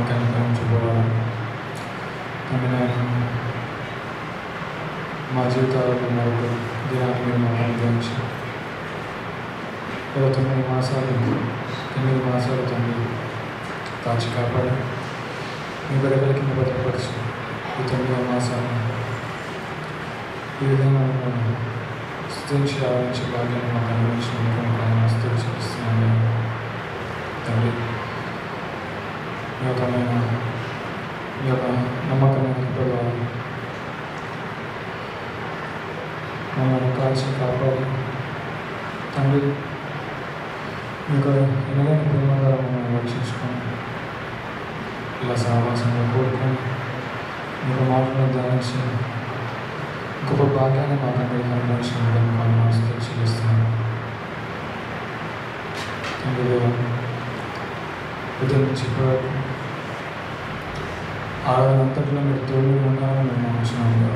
కనికరం చూపవాలి. తండ్రి, మా జీవితాలలో మరొక దినాన్ని మీరు మాకు అనుగ్రహించి 9 మాసాలు తండ్రి కాచి కాపాడి మీ బిడ్డల కింద భద్రపరిచి ఈ 9వ మాసాన్ని ఈ విధంగా మిమ్మల్ని స్తుతించి ఆరాధించే భాగ్యాన్ని మాకు అనుగ్రహించినందుకు స్తుతి చెల్లిస్తున్నాను తండ్రి. మీ యొక్క నమ్మకమైన కృపగా మమ్మల్ని కాల్చి కాపాడి తండ్రి మీ యొక్క ఎనలేని ప్రేమ ద్వారా మమ్మల్ని రక్షించుకొని ఇలా సహవాసంగా కోరుకొని మీకు మాటలను ధ్యానించి గొప్ప భాగ్యాన్ని మాకు అందరికీ అనుగ్రహించినందుకు మనసు చెల్లిస్తున్నాను తండ్రి. ఉదయం నుంచి ఇప్పటివరకు ఆరాధన అంతట్లో మీరు తోడు ఉండాలని మేము నమ్ముతున్నాము.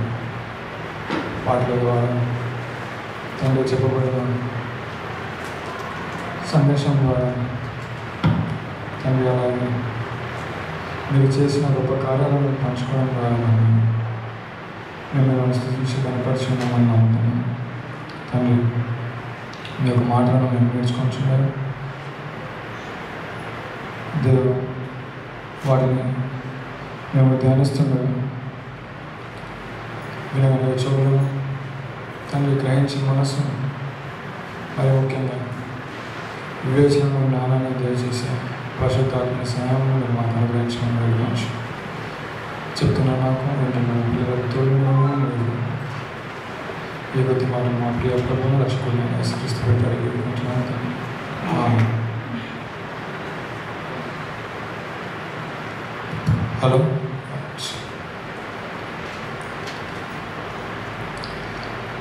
పాటల ద్వారా తండ్రి చెప్పబడిన సందేశం ద్వారా తండ్రి అలాగే మీరు చేసిన గొప్ప కార్యాలను పంచుకోవడం ద్వారా మేము మిమ్మల్ని స్తుతించి కనపరుచుకున్నామని నమ్ముతున్నాను తండ్రి. మీ యొక్క మాటలను మేము నేర్చుకుంటున్నారు దేవుడు. వాటిని మేము ధ్యానిస్తుండగా వినగలిగే చెవులను తండ్రి గ్రహించి మనసు మరి ముఖ్యంగా వివేచన జ్ఞానాన్ని దయచేసి పరిశుద్ధాత్మ సహాయంలో మీరు మాకు అనుగ్రహించమని గురించి చెప్తున్న నాకు వింటున్న పిల్లలకు తోడున్నాము. మీరు ఈ కొద్ది మాటలు మా ప్రియ ప్రభువును రక్షకులను యేసుక్రీస్తు పెట్టారు అనుకుంటున్నాను తండ్రి. హలో,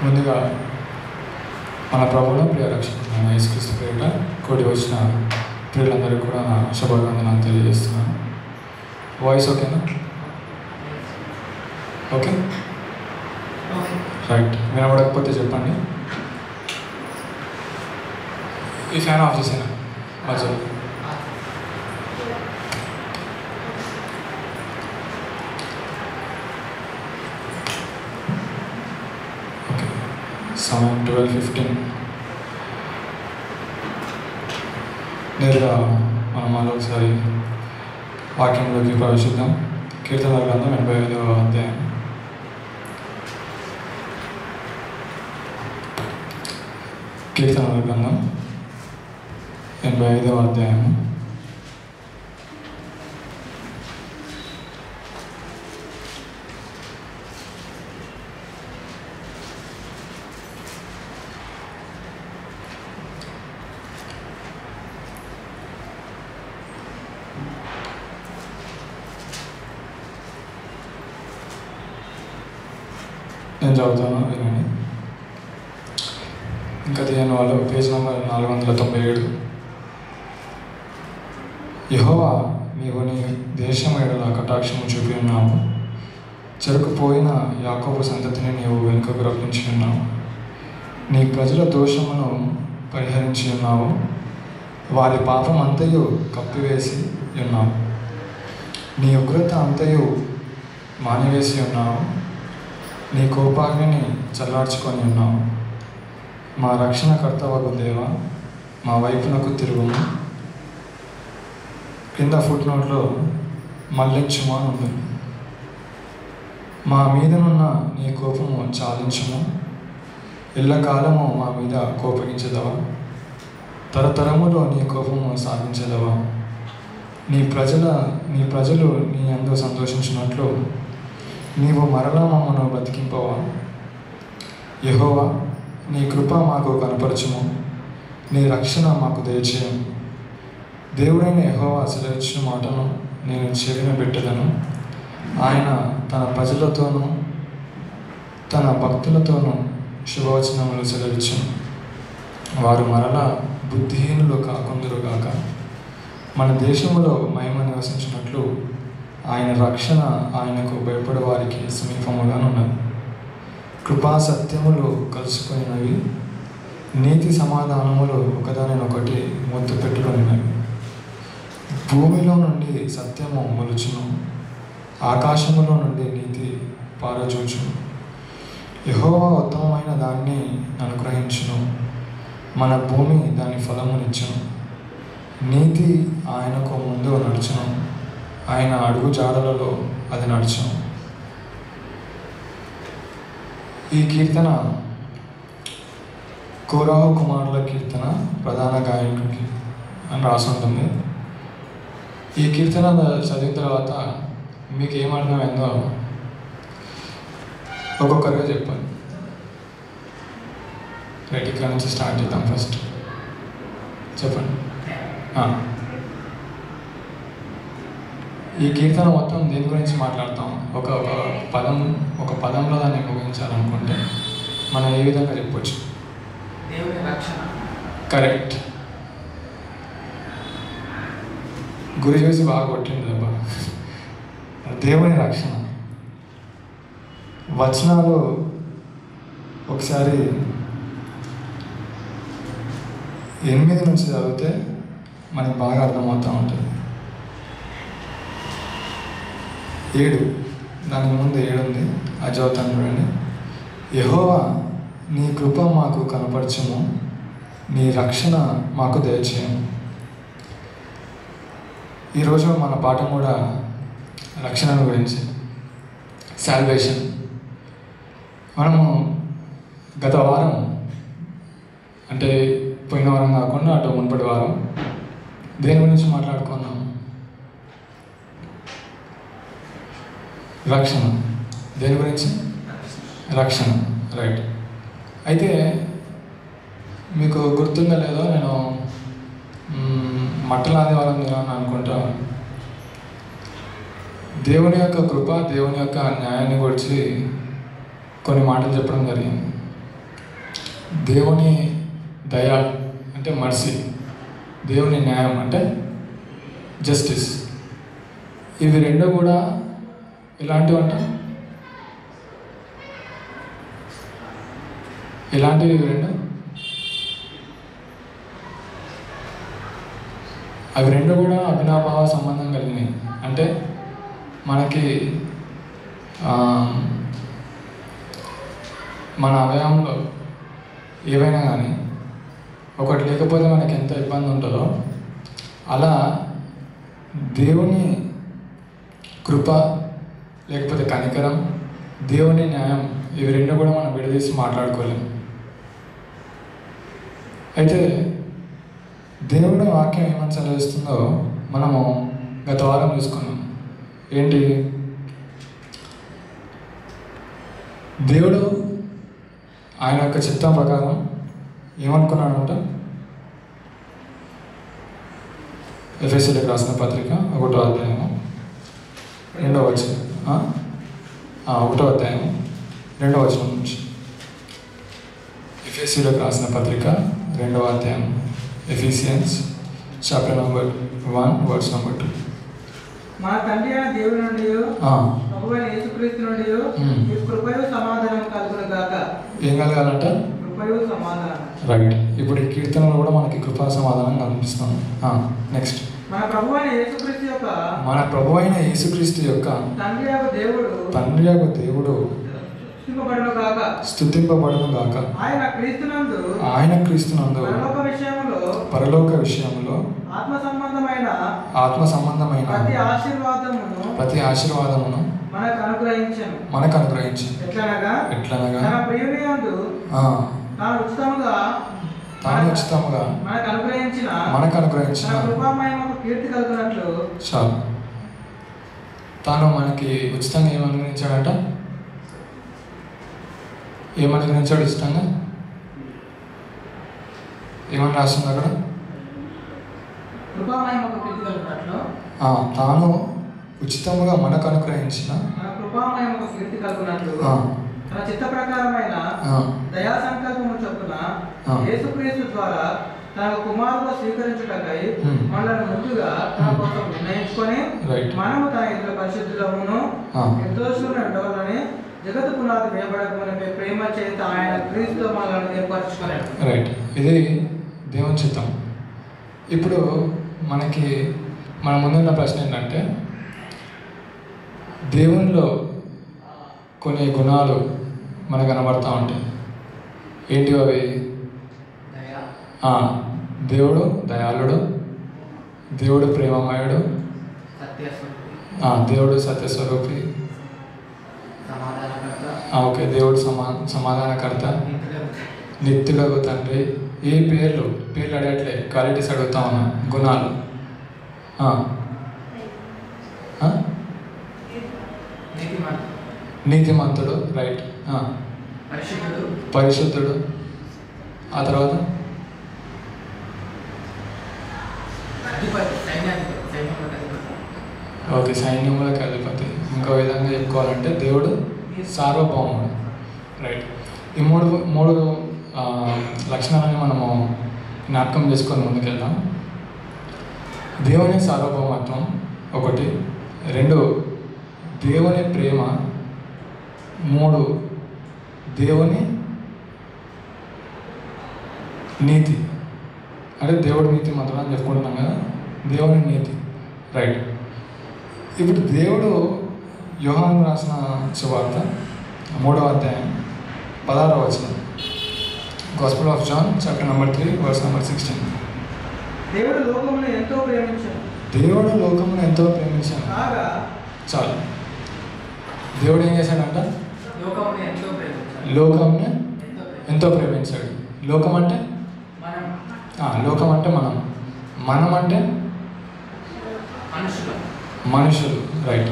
ముందుగా మన ప్రభువును ప్రియ రక్షకులైన యేసుక్రీస్తు పేరిట కూడి వచ్చిన ప్రియులందరికీ కూడా నా శుభాకాంక్షలు తెలియజేస్తున్నాను. వాయిస్ ఓకేనా? Okay, right. వినబడకపోతే చెప్పండి. ఈ ఫ్యాన్ ఆఫ్ చేసాను మధ్యలో. సమయం 12:15. నేరుగా మనం మళ్ళీ ఒకసారి వాక్యంలోకి ప్రవేశిద్దాం. కీర్తనల గ్రంథం 85వ అధ్యాయం. కీర్తనల గ్రంథం 85వ అధ్యాయం. నేను చదువుతాను, వినండి. ఇంకా తీయని వాళ్ళు పేజ్ నెంబర్ 497. యెహోవా, నీవు నీ దేశం ఎడల కటాక్షము చూపి ఉన్నావు. చెరుకుపోయిన యాకోబు సంతతిని నీవు వెనుకకు రప్పించి ఉన్నావు. నీ ప్రజల దోషమును పరిహరించి ఉన్నావు. వారి పాపం అంతయు కప్పివేసి ఉన్నావు. నీ ఉగ్రత అంతయు మానివేసి ఉన్నావు. నీ కోపాగ్నిని చల్లార్చుకొని ఉన్నావు. మా రక్షణకర్తవగు దేవా, మా వైపునకు తిరుగుము. కింద ఫుట్ నోట్లో మళ్లించుము అని ఉంది. మా మీదనున్న నీ కోపము చాలించుము. ఎల్లకాలము మా మీద కోపగించదవా? తరతరములో నీ కోపము సాగించదవా? నీ ప్రజలు నీ యందు సంతోషించినట్లు నీవు మరలా మమ్మను బతికింపవా? యెహోవా, నీ కృప మాకు కనపరచుము. నీ రక్షణ మాకు దయచేయము. దేవుడైన యెహోవా సెలవిచ్చిన మాటను నేను చెవిన పెట్టెదను. ఆయన తన ప్రజలతోనూ తన భక్తులతోనూ శుభవచనములు సెలవిచ్చును. వారు మరలా బుద్ధిహీనులు కాకుందురుగాక. మన దేశంలో మహిమ నివసించినట్లు ఆయన రక్షణ ఆయనకు భయపడే వారికి సమీపముగానున్నది. కృపా సత్యములు కలుసుకున్నవి, నీతి సమాధానములు ఒకదానినొకటి ముద్దు పెట్టుకున్నవి. భూమిలో నుండి సత్యము మొలుచును, ఆకాశములో నుండి నీతి పారజూచును. యెహోవా ఉత్తమమైన దాన్ని అనుగ్రహించును, మన భూమి దాని ఫలమునిచ్చును. నీతి ఆయనకు ముందు నడుచును, ఆయన అడుగు జాడలలో అది నడుచును. ఈ కీర్తన కోరాహు కుమారుల కీర్తన, ప్రధాన గాయకుడికి అని రాసి ఉంటుంది. ఈ కీర్తన చదివిన తర్వాత మీకు ఏమర్థమైందో ఒక్కొక్కరిగా చెప్పాలి. రైట్, ఇక్కడ నుంచి స్టార్ట్ చేద్దాం. ఫస్ట్ చెప్పండి. ఈ కీర్తన మొత్తం దేని గురించి మాట్లాడతాం? ఒక పదంలో దాన్ని ముగించాలనుకుంటే మనం ఏ విధంగా చెప్పొచ్చు? దేవుని రక్షణ. కరెక్ట్. గురి చూసి బాగా కొట్టింది దెబ్బ. దేవుని రక్షణ వచనాలు ఒకసారి 8 నుంచి చదివితే మనకి బాగా అర్థమవుతూ ఉంటుంది. 7, దానికి ముందు 7 ఉంది, అది చదువుతాను చూడండి. యెహోవా నీ కృప మాకు కనపరచుము, నీ రక్షణ మాకు దయచేయము. ఈరోజు మన పాఠం కూడా రక్షణ గురించి, సాల్వేషన్. మనము గత వారం, అంటే పోయిన వారం కాకుండా అటు మునుపటి వారం దేని గురించి మాట్లాడుకున్నాం? రక్షణ. దేని గురించి? రక్షణ. రైట్. అయితే మీకు గుర్తుందో లేదో, నేను మట్టల ఆదివారం దినాన్ని అనుకుంటా దేవుని యొక్క కృప, దేవుని యొక్క న్యాయాన్ని గురించి కొన్ని మాటలు చెప్పడం జరిగింది. దేవుని దయ అంటే మర్సీ, దేవుని న్యాయం అంటే జస్టిస్. ఇవి రెండు కూడా ఎలాంటివంట? ఎలాంటివి ఇవి రెండు? అవి రెండు కూడా అవినాభావ సంబంధం కలిగినాయి. అంటే మనకి మన అవయవంలో ఏవైనా కానీ ఒకటి లేకపోతే మనకి ఎంత ఇబ్బంది ఉంటుందో, అలా దేవుని కృప లేకపోతే కనికరం, దేవుని న్యాయం, ఇవి రెండు కూడా మనం విడదీసి మాట్లాడుకోలేము. అయితే దేవుడి వాక్యం ఏమని సెలవిస్తుందో మనము గత వారం చూసుకున్నాం. ఏంటి? దేవుడు ఆయన యొక్క చిత్తం ప్రకారం ఏమనుకున్నాడంట? ఎఫెసీయులకు రాసిన పత్రిక 1వ అధ్యాయము 2వ వచనం, 1వ అధ్యాయం 2వ వచనం నుంచి. ఎఫెసీయులకు రాసిన పత్రిక 2వ అధ్యాయం, ఎఫిసియన్స్ చాప్టర్ నంబర్ 1 వర్స్ నంబర్ 2. మన తండ్రి అయిన దేవుని నుండి ప్రభువైన యేసుక్రీస్తు నుండి కృపయు సమాధానం కలుగును గాక. ఏం కలగాలంట? కృపయు సమాధానం. రైట్. ఇప్పుడు ఈ కీర్తనలో కూడా మనకి కృపా సమాధానం కనిపిస్తుంది. నెక్స్ట్. మన ప్రభువైన యేసుక్రీస్తు యొక్క తండ్రి యొక్క దేవుడు స్తుతింపబడును గాక. ఆయన క్రీస్తునందు పరలోక విషయములో ఆత్మ సంబంధమైన ప్రతి ఆశీర్వాదమును మనకు అనుగ్రహించను. ఎట్లనగా తాను ఉచితముగా మనకు అనుగ్రహించిన చాలు. తాను మనకి ఉచితంగా ఏమనుగ్రహించాడట? ఏమనుగ్రహించాడు ఉచితంగా? ఏమని రాస్తుంది అక్కడ? తాను ఉచితముగా మనకు అనుగ్రహించిన తన చిత్త ప్రకారమైన దయా సంకల్పము చొప్పున యేసుక్రీస్తు ద్వారా తన కుమారుడు స్వీకరించుటకై మనల్ని ముందుగా తన కోసం నిర్ణయించుకొని మనము తన ఎదుట పరిశుద్ధులమును నిర్దోషులను ఉండవాలని జగత్తు పునాది వేయబడకమునే ప్రేమ చేత ఆయన క్రీస్తు మనల్ని ఏర్పరచుకున్నాడు. రైట్. ఇది దేవుని చిత్తం. ఇప్పుడు మనకి మన ముందున్న ప్రశ్న ఏంటంటే, దేవునిలో కొన్ని గుణాలు మనకు కనబడుతూ ఉంటాయి. ఏంటి అవి? దేవుడు దయాళుడు, దేవుడు ప్రేమమయుడు, దేవుడు సత్యస్వరూపి, ఓకే, దేవుడు సమాధానకర్త, నిత్యుడగు తండ్రి. ఈ పేర్లు అడగట్లే, క్వాలిటీస్ అడుగుతా ఉన్నా, గుణాలు. నీతిమంతుడు, రైట్. పరిశుద్ధుడు, ఆ తర్వాత ఓకే, సైన్యములకు అధిపతి. ఇంకో విధంగా చెప్పుకోవాలంటే దేవుడు సార్వభౌముడు, రైట్. ఈ మూడు లక్షణాలని మనము జ్ఞాపకం చేసుకొని ముందుకెళ్దాం. దేవుని సార్వభౌమత్వం ఒకటి, 2 దేవుని ప్రేమ, 3 దేవుని నీతి. అంటే దేవుడి నీతి మాత్రం అని చెప్పుకుంటున్నాం కదా, దేవుని నీతి, రైట్. ఇప్పుడు దేవుడు యోహాను రాసిన సువార్త 3వ అధ్యాయం 16వ వచనం, gospel of John chapter number 3 verse number 16. దేవుడు లోకమును ఎంతో ప్రేమించాడు. చాలు. దేవుడు ఏం చేశాడంట? లోకముని ఎంతో ప్రేమించాడు. లోకం అంటే మనం అంటే మనుషులు, రైట్.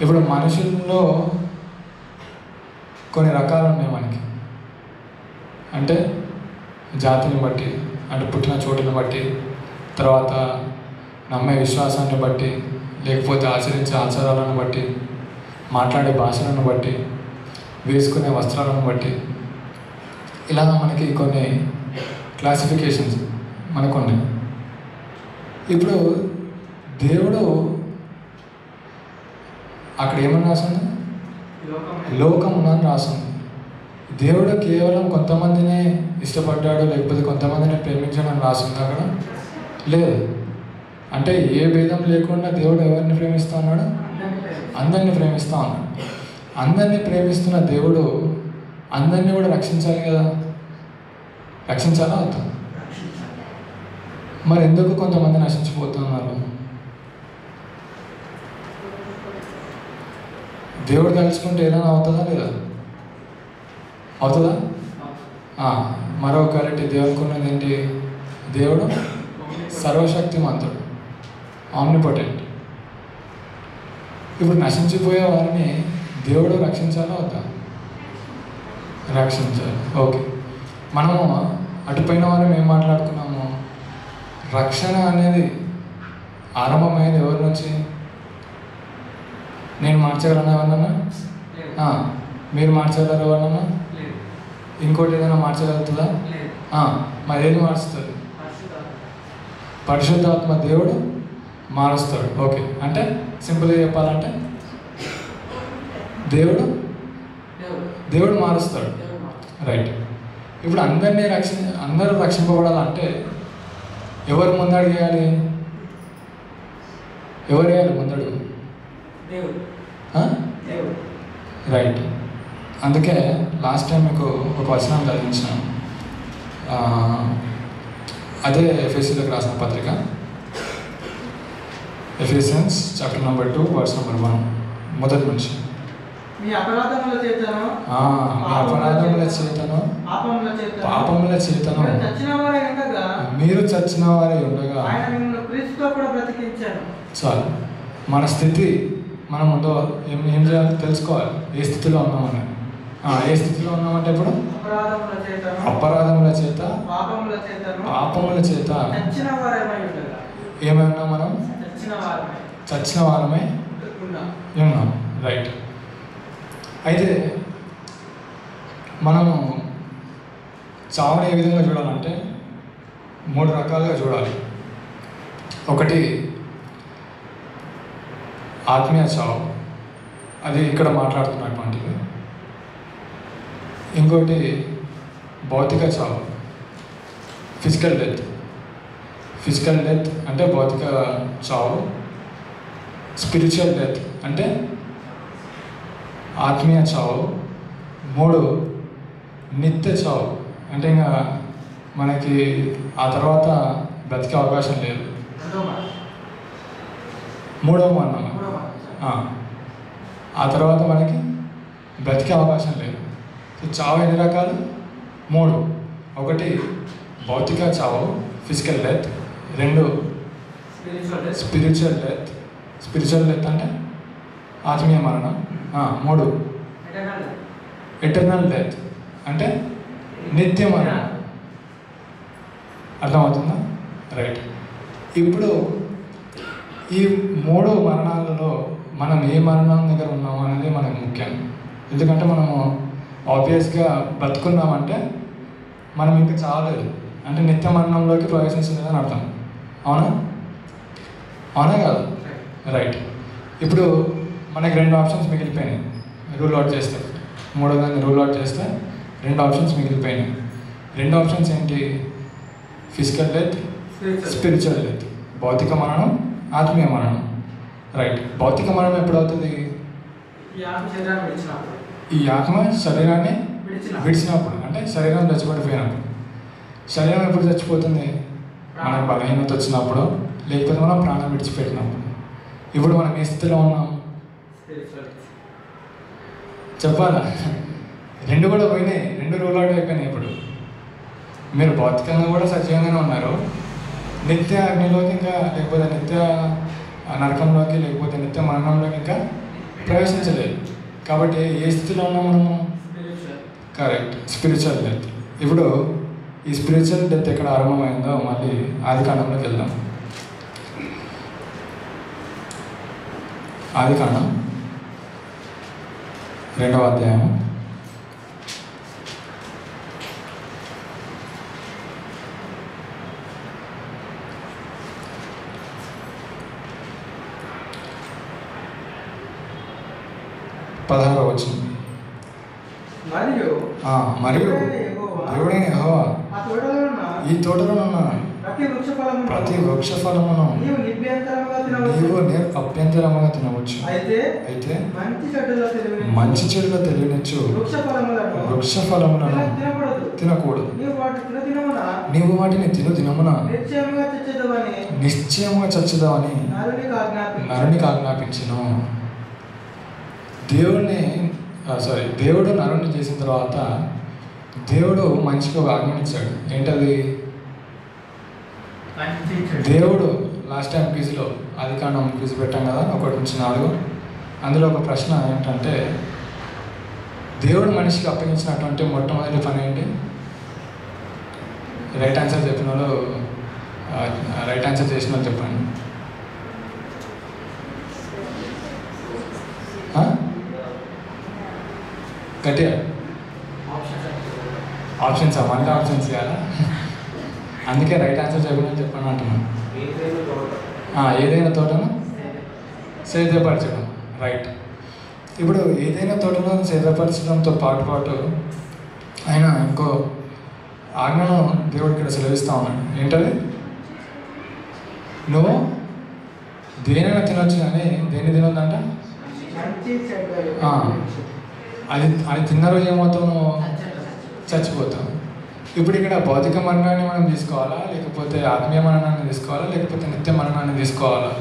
ఇప్పుడు మనుషుల్లో కొన్ని రకాలు ఉన్నాయి మనకి. అంటే జాతిని బట్టి, అంటే పుట్టిన చోటుని బట్టి, తర్వాత నమ్మే విశ్వాసాన్ని బట్టి, లేకపోతే ఆచరించే ఆచారాలను బట్టి, మాట్లాడే భాషలను బట్టి, వేసుకునే వస్త్రాలను బట్టి, ఇలా మనకి కొన్ని క్లాసిఫికేషన్స్ మనకు ఉన్నాయి. ఇప్పుడు దేవుడు అక్కడ ఏమని రాసింది? లోకమున అని రాసింది. దేవుడు కేవలం కొంతమందినే ఇష్టపడ్డాడు, లేకపోతే కొంతమందిని ప్రేమించాడని రాసింది అక్కడ? లేదు. అంటే ఏ భేదం లేకుండా దేవుడు ఎవరిని ప్రేమిస్తూ ఉన్నాడు? అందరినీ ప్రేమిస్తూ ఉన్నాడు. అందరినీ ప్రేమిస్తున్న దేవుడు అందరినీ కూడా రక్షించాలి కదా, రక్షించాలా వద్దా? మరి ఎందుకు కొంతమంది నశించిపోతున్నారు? దేవుడు తలుచుకుంటే ఏదైనా అవుతుందా లేదా? అవుతుందా? మరో క్వాలిటీ దేవునికి ఉన్నది ఏంటి? దేవుడు సర్వశక్తిమంతుడు, ఆమ్నిపోటెంట్. ఇప్పుడు నశించిపోయే వారిని దేవుడు రక్షించాలా వద్దా? రక్షించాలి. ఓకే, మనము అటుపోయిన వారం ఏం మాట్లాడుకున్నాము? రక్షణ అనేది ఆరంభమైనది ఎవరి నుంచి? నేను మార్చగలను ఎవరన్నా? మీరు మార్చగలరు ఎవరన్నా? ఇంకోటి ఏదైనా మార్చగలుగుతుందా? మరి ఏది మారుస్తుంది? పరిశుద్ధాత్మ దేవుడు మారుస్తాడు. ఓకే, అంటే సింపుల్గా చెప్పాలంటే దేవుడు మారుస్తాడు, రైట్. ఇప్పుడు అందరూ రక్షింపబడాలంటే ఎవరు ముందడుగు వేయాలి? ఎవరు వేయాలి ముందడుగు? రైట్. అందుకే లాస్ట్ టైం మీకు ఒక వచనం చదివించాను, అదే ఎఫెసీలకు రాసిన పత్రిక, Ephesians chapter number 2 verse number 1 మొదటి నుంచి. మీ అపరాధముల చేతను పాపముల చేతను మీరు చచ్చిన వారే ఉండగా చాలు. మన స్థితి మనం ఉందో ఏం చేయాలి తెలుసుకోవాలి. ఏ స్థితిలో ఉన్నామని. ఏ స్థితిలో ఉన్నామంటే ఇప్పుడు అపరాధముల చేత పాపముల చేత ఏమైనా మనం చచ్చిన వారమే ఉన్నాం, రైట్. అయితే మనము చావుని ఏ విధంగా చూడాలంటే 3 రకాలుగా చూడాలి. ఒకటి ఆత్మీయ చావు, అది ఇక్కడ మాట్లాడుతున్నటువంటిది. ఇంకోటి భౌతిక చావు, ఫిజికల్ డెత్. ఫిజికల్ డెత్ అంటే భౌతిక చావు. స్పిరిచువల్ డెత్ అంటే ఆత్మీయ చావు. 3 నిత్య చావు అంటే ఇంకా మనకి ఆ తర్వాత బ్రతికే అవకాశం లేదు. 3వ మరణం. ఆ తర్వాత మనకి బ్రతికే అవకాశం లేదు. సో చావు ఎన్ని రకాలు? 3. 1 భౌతిక చావు, physical death. 2 spiritual death. Spiritual death అంటే ఆత్మీయ మరణం. 3 ఎటర్నల్ డెత్ అంటే నిత్య మరణం. అర్థమవుతుందా? రైట్. ఇప్పుడు ఈ 3 మరణాలలో మనం ఏ మరణం దగ్గర ఉన్నాము అనేది మనకు ముఖ్యం. ఎందుకంటే మనము ఆబ్వియస్గా బతుకున్నామంటే మనం ఇంకా చావలేదు, అంటే నిత్య మరణంలోకి ప్రవేశించలేదని అర్థం. అవునా? అవునా కాదు? రైట్. ఇప్పుడు మనకి 2 ఆప్షన్స్ మిగిలిపోయినాయి. రూల్ అవుట్ చేస్తే, 3వ దాన్ని రూల్ అవుట్ చేస్తే 2 ఆప్షన్స్ మిగిలిపోయినాయి. 2 ఆప్షన్స్ ఏంటి? Physical death, spiritual death. భౌతిక మరణం, ఆత్మీయ మరణం. రైట్. భౌతిక మరణం ఎప్పుడు అవుతుంది? ఈ ఆత్మ శరీరాన్ని విడిచినప్పుడు, అంటే శరీరం చచ్చిపడిపోయినప్పుడు. శరీరం ఎప్పుడు చచ్చిపోతుంది? మనకు బలహీనత వచ్చినప్పుడు, లేకపోతే మనం ప్రాణం విడిచిపెట్టినప్పుడు. ఇప్పుడు మనం ఏ స్థితిలో ఉన్నాం చెప్పాలా? 2 కూడా పోయినాయి, 2 రూల్ అవుట్ అయిపోయినాయి. ఇప్పుడు మీరు భౌతికంగా కూడా సజీవంగానే ఉన్నారు, నిత్య అగ్నిలోకి ఇంకా, లేకపోతే నిత్య నరకంలోకి, లేకపోతే నిత్య మరణంలోకి ఇంకా ప్రవేశించలేదు. కాబట్టి ఏ స్థితిలో ఉన్నాం మనము? Correct, spiritual death. ఇప్పుడు ఈ స్పిరిచువల్ డెత్ ఎక్కడ ఆరంభమైందో మళ్ళీ ఆదికాండంలోకి వెళ్దాం. ఆదికాండం 2వ అధ్యాయం 16వ వచనం. మరియు దేవుడైన యెహోవా ఈ తోటలో ఉన్న ప్రతి వృక్ష ఫలమును నీవు అభ్యంతరముగా తినవచ్చు. అయితే మంచి చెడుల తెలియనిచ్చు వృక్ష ఫలములను తినకూడదు. నీవు వాటిని తినుదినమున నిశ్చయముగా చచ్చుదామని నరునికి ఆజ్ఞాపించెను. దేవుడు నరుని చేసిన తర్వాత దేవుడు మనిషికి ఒక ఆజ్ఞనిచ్చాడు. ఏంటది? దేవుడు లాస్ట్ టైం క్విజ్లో, ఆదికాండం క్విజ్ పెట్టాం కదా, 1 నుంచి 4. అందులో ఒక ప్రశ్న ఏంటంటే, దేవుడు మనిషికి అప్పగించినటువంటి మొట్టమొదటి పని ఏంటి? రైట్ ఆన్సర్ చెప్పిన వాళ్ళు, రైట్ ఆన్సర్ చేసిన వాళ్ళు చెప్పండి. గట్టిగా ఆప్షన్స్, మళ్ళీ ఆప్షన్స్ ఇవ్వాలా? అందుకే రైట్ ఆన్సర్ చెప్పమని చెప్పండి అంటున్నాను. ఏదైనా తోటను సేద్యపరచడం. రైట్. ఇప్పుడు ఏదైనా తోటను సేద్యపరచడంతో పాటు ఆయన ఇంకో ఆజ్ఞను దేవుడు ఇక్కడ సెలవిస్తూ ఉన్నాడు. ఏంటది? నువ్వు దేనైనా తినొచ్చు, కానీ దేన్ని తినొద్దంట? అది తిన్న రోజు ఏమవుతావు? నువ్వు చచ్చిపోతావు. ఇప్పుడు ఇక్కడ భౌతిక మరణాన్ని మనం తీసుకోవాలా, లేకపోతే ఆత్మీయ మరణాన్ని తీసుకోవాలా, లేకపోతే నిత్య మరణాన్ని తీసుకోవాలా?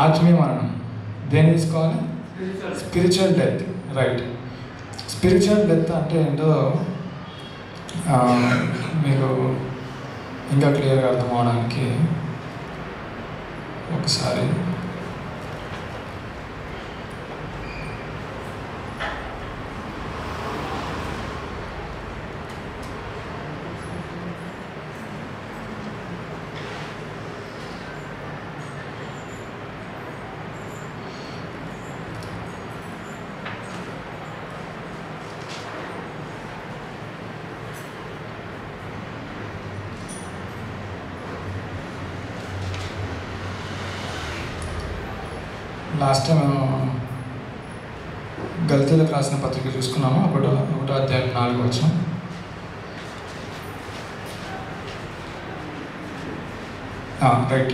ఆత్మీయ మరణం. దేన్ని తీసుకోవాలి? Spiritual death. Right. Spiritual death అంటే ఏంటో మీకు ఇంకా క్లియర్గా అర్థం అవడానికి ఒకసారి లాస్ట్ టైం గల్తీలకు రాసిన పత్రిక చూసుకున్నాము. 1వ అధ్యాయం 4వ వచనం. రైట్.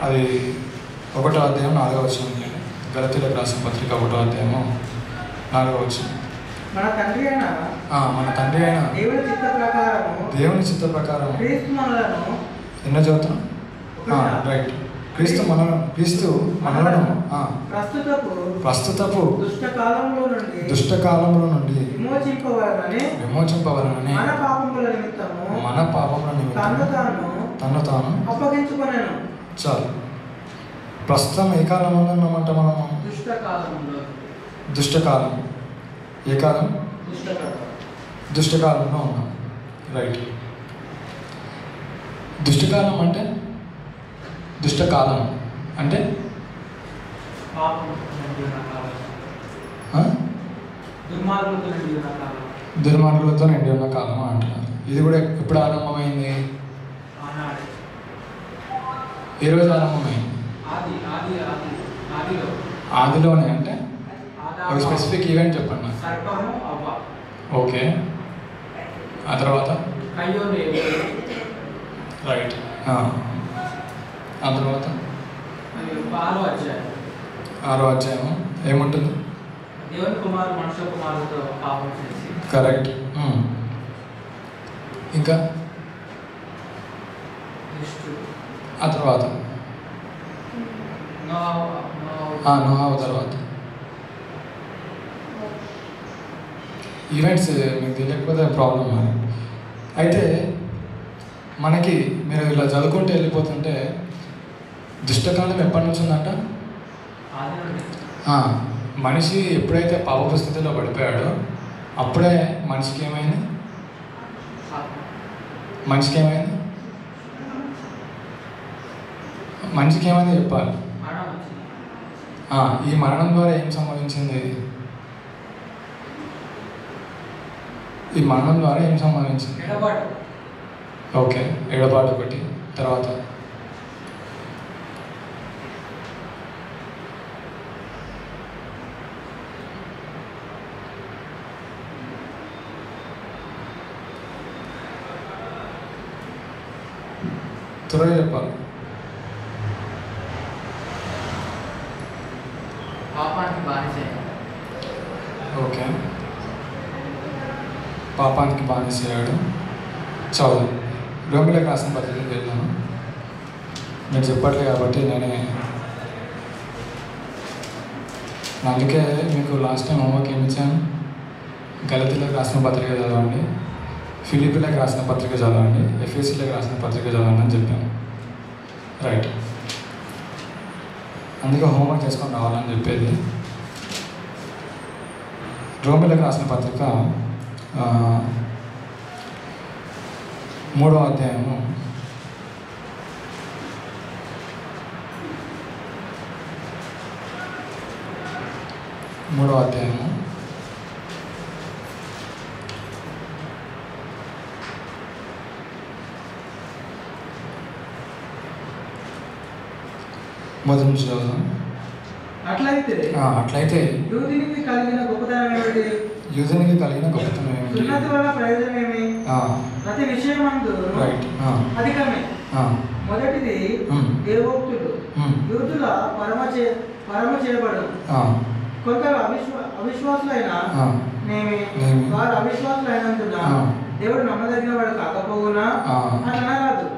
అది 1వ అధ్యాయం 4వ వచనం. గలతీయులకు రాసిన పత్రిక 1వ అధ్యాయము 4వ వచనం. మన తండ్రి అయిన దేవుని చిత్త ప్రకారం ఎన్నో చదువుతాం. రైట్. క్రీస్తు మనలను ప్రస్తుతపు దుష్టకాలంలో నుండి విమోచింపవలనని మన పాపముల నిమిత్తము తను తాను అప్పగించుకొనెను. చాలు. ప్రస్తుతం ఏ కాలం ఉందన్నమాట? మనము దుష్టకాలం. ఏ కాలం? దుష్టకాలంలో ఉన్నాం. రైట్. దుష్టకాలం అంటే దుష్టకాలం అంటే దుర్మార్గులతో నిండి ఉన్న కాలం అంటున్నారు. ఇది కూడా ఎప్పుడు ఆరంభమైంది? ఏ రోజు ఆరంభమైంది? ఆదిలోనే. అంటే ఒక స్పెసిఫిక్ ఈవెంట్ చెప్పండి. ఓకే. ఆ తర్వాత రైట్. ఆ తర్వాత 6వ అధ్యాయం ఏముంటుంది? దేవుని కుమారుడు మనుష్య కుమారుడితో పాపం చేసి. కరెక్ట్. ఇంకా ఆ తర్వాత నోహు తర్వాత ఈవెంట్స్ మీకు తెలియకపోతే ప్రాబ్లం అని. అయితే మనకి మీరు ఇలా చదువుకుంటూ వెళ్ళిపోతుంటే దుష్టకాలం ఎప్పటి నుంచి ఉందంట? మనిషి ఎప్పుడైతే పాపపు స్థితిలో పడిపోయాడో అప్పుడే మనిషికి ఏమైంది? మనిషికి ఏమైంది చెప్పాలి. ఈ మరణం ద్వారా ఏం సంభవించింది? ఈ మరణం ద్వారా ఏం సంభవించింది? ఓకే, ఎడబాటు ఒకటి. తర్వాత త్వరగా చెప్పాలి. ఓకే, పాపానికి బానిసయ్యాడు. చదువు. రోమిలకు రాసిన పత్రికకి వెళ్తాను. మీరు చెప్పట్లే కాబట్టి అందుకే మీకు లాస్ట్ టైం హోంవర్క్ ఏమి ఇచ్చాను? గలతీయులకు రాసిన పత్రిక చదవండి, ఫిలిప్పీలకు రాసిన పత్రిక చదవండి, ఎఫెసీలకు రాసిన పత్రిక చదవండి అని చెప్పాను. రైట్. అందుకే హోంవర్క్ చేసుకొని రావాలని చెప్పేది. రోమిలకు రాసిన పత్రిక 3వ అధ్యాయము 3వ అధ్యాయము 1 నుంచి చదువుదాం. అట్లయితే యూదునికి కలిగిన గొప్పతనం ఏమిటి? సున్నతి వల్ల ప్రయోజనమేమి? ప్రతి విషయమందు అధికమే. మొదటిది దేవోక్తులు యూదుల పరమ చేయబడు. కొందరు అవిశ్వాసులైన వారు అవిశ్వాసులైనందున దేవుడు నమ్మదగిన వాడు కాకపోవునా అని అనరాదు.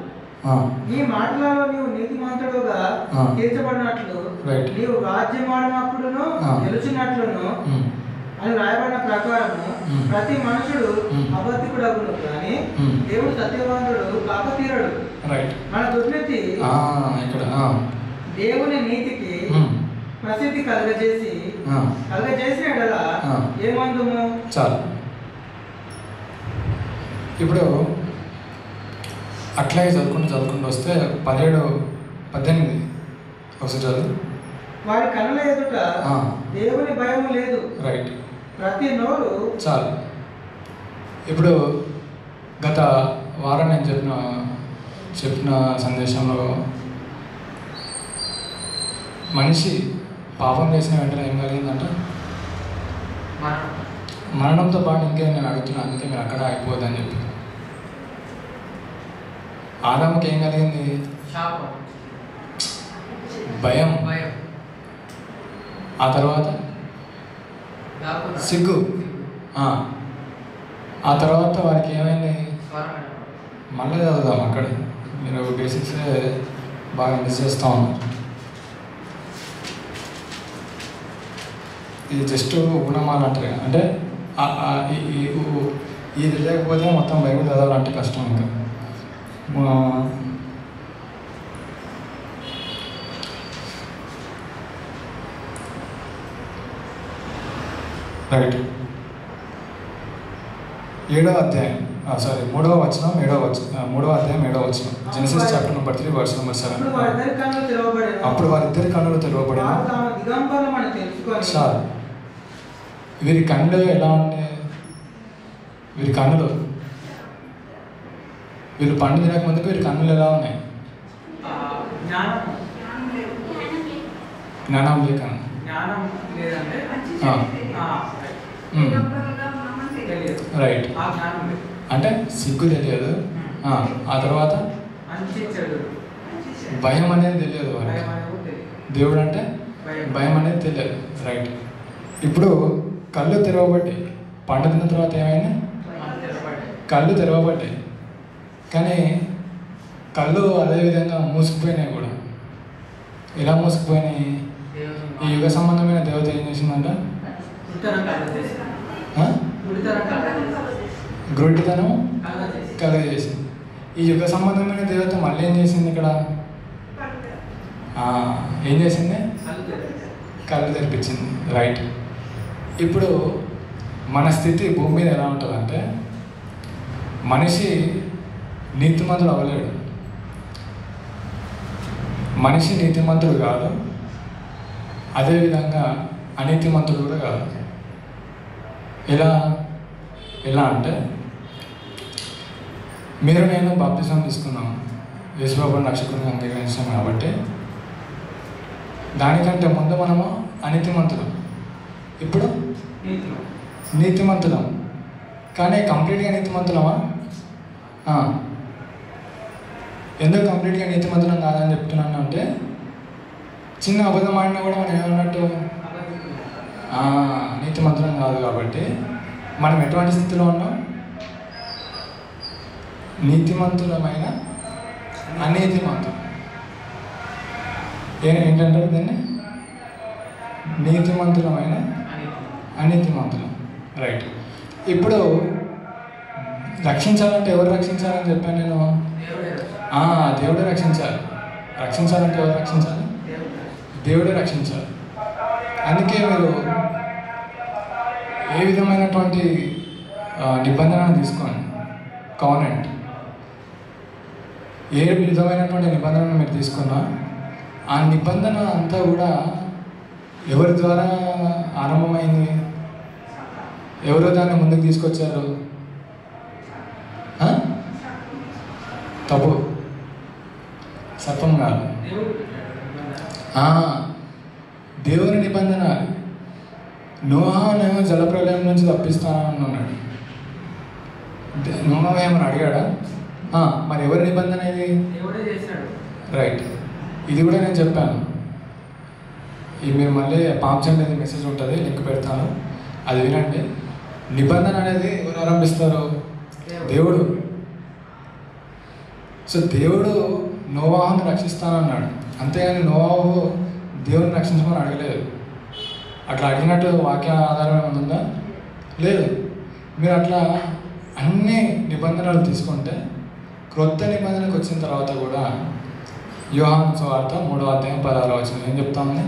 నీ మాటలలో నీవు నీతిమంతుడుగా తీర్చబడినట్లు నీవు రాజ్యమాడినప్పుడును గెలుచున్నట్లును అని రాయబడిన ప్రకారము ప్రతి మనుషుడు అబద్ధికుడగును కానీ దేవుడు సత్యవంతుడు కాకతీరడు. మన దుర్నీతి దేవుని నీతికి ప్రసిద్ధి కలగజేసిన ఎడల ఏమందుము? చాలు. ఇప్పుడు అట్లాగే చదువుకుంటూ వస్తే 17-18 ఒకసారి చదువు. వారి కళ్ళ ఎదుట దేవుని భయము లేదు. రైట్. ప్రతి నోరు. చాలు. ఇప్పుడు గత వారం నేను చెప్పిన సందేశంలో మనిషి పాపం చేసిన వెంటనే ఏం కలిగిందంట? మరణంతో పాటు ఇంకే నేను అడుగుతున్నాను, అందుకే మీరు అక్కడ ఆగిపోద్దని చెప్పి ఆదాముకి ఏం కలిగింది? భయం. ఆ తర్వాత సిగ్గు. ఆ తర్వాత వారికి ఏమైంది? మళ్ళీ చదువుదాం. అక్కడ మీరు బేసిక్స్ బాగా మిస్ చేస్తూ ఉన్నారు. ఇది జస్ట్ గుణమాలు అంటారు. అంటే ఇది లేకపోతే మొత్తం బైబిల్ చదవాలంటే కష్టం. ఇంకా రైట్. 7వ అధ్యాయం 3వ వచనం 7వ అధ్యాయం 7వ వచనం. Genesis chapter number 3 verse number 7. అప్పుడు వారిద్దరి కన్నులు తెరవబడిన. సార్ వీరి కన్నులు ఎలా ఉన్నాయి? వీరి కన్నులు, వీళ్ళు పండు తినక ముందుకు వీరి కన్నులు ఎలా ఉన్నాయి? జ్ఞానం లేక. రైట్. అంటే సిగ్గు తెలియదు. ఆ తర్వాత భయం అనేది తెలియదు వాళ్ళకి. దేవుడు అంటే భయం అనేది తెలియదు. రైట్. ఇప్పుడు కళ్ళు తెరవబడ్డాయి. పండు తిన్న తర్వాత ఏమైంది? కళ్ళు తెరవబడ్డాయి. కానీ కళ్ళు అదేవిధంగా మూసుకుపోయినాయి కూడా. ఎలా మూసుకుపోయినాయి? ఈ యుగ సంబంధమైన దేవత ఏం చేసిందంట? గ్రుడ్డితనం కలుగజేసింది. ఈ యుగ సంబంధమైన దేవత మళ్ళీ ఏం చేసింది? ఇక్కడ ఏం చేసింది? కళ్ళు తెరిపించింది. రైట్. ఇప్పుడు మన స్థితి భూమి మీద ఎలా ఉంటుందంటే, మనిషి నీతిమంతుడు అవ్వలేడు. మనిషి నీతిమంతుడు కాదు, అదేవిధంగా అనీతిమంతుడు కూడా కాదు. ఎలా అంటే, మీరు నేను బాప్తిజం తీసుకున్నాం, యేసుప్రభువుని రక్షకుడిని అంగీకరించాం కాబట్టి దానికంటే ముందు మనము అనీతిమంతులం, ఇప్పుడు నీతిమంతులం. కానీ కంప్లీట్గా నీతిమంతులమా? ఎందుకు కంప్లీట్గా నీతిమంతులం కాదని చెప్తున్నాను అంటే, చిన్న అబద్ధం ఆడినా కూడా మనం ఏమన్నట్టు నీతిమంతులం కాదు. కాబట్టి మనం ఎటువంటి స్థితిలో ఉన్నాం? నీతిమంతులమైన అనీతిమంతులు. ఏంటంటారు దీన్ని? నీతిమంతులమైన అనీతిమంతులం. రైట్. ఇప్పుడు రక్షించాలంటే ఎవరు రక్షించాలని చెప్పాను నేను? దేవుడే రక్షించాలి. రక్షించాలంటే ఎవరు రక్షించాలి? దేవుడే రక్షించాలి. అందుకే మీరు ఏ విధమైనటువంటి నిబంధనను తీసుకోండి, కవనెంట్, ఏ విధమైనటువంటి నిబంధనను మీరు తీసుకున్నా, ఆ నిబంధన అంతా కూడా ఎవరి ద్వారా ఆరంభమైంది? ఎవరో దాన్ని ముందుకు తీసుకొచ్చారు? తప్పు, సత్వం కాదు. దేవుని నిబంధన. నోహాను జలప్రలయం నుంచి తప్పిస్తానని అన్నాడు. నోహా ఏమని అడిగాడా? మరి ఎవరి నిబంధన ఇది? రైట్. ఇది కూడా నేను చెప్పాను. మీరు మళ్ళీ పాంప్షన్ అనేది మెసేజ్ ఉంటుంది, లింక్ పెడతాను, అది వినండి. నిబంధన అనేది ఎవరు ఆరంభిస్తారు? దేవుడు. సో దేవుడు నోవాహుని రక్షిస్తానన్నాడు, అంతేగాని నోవాహు దేవుని రక్షించమని అడగలేదు. అట్లా అడిగినట్టు వాక్య ఆధారం ఏమైనా ఉందా? లేదు. మీరు అట్లా అన్ని నిబంధనలు తీసుకుంటే క్రొత్త నిబంధనకు వచ్చిన తర్వాత కూడా యోహాను సువార్త 3వ అధ్యాయం 16వ వచనం ఏం చెప్తామని?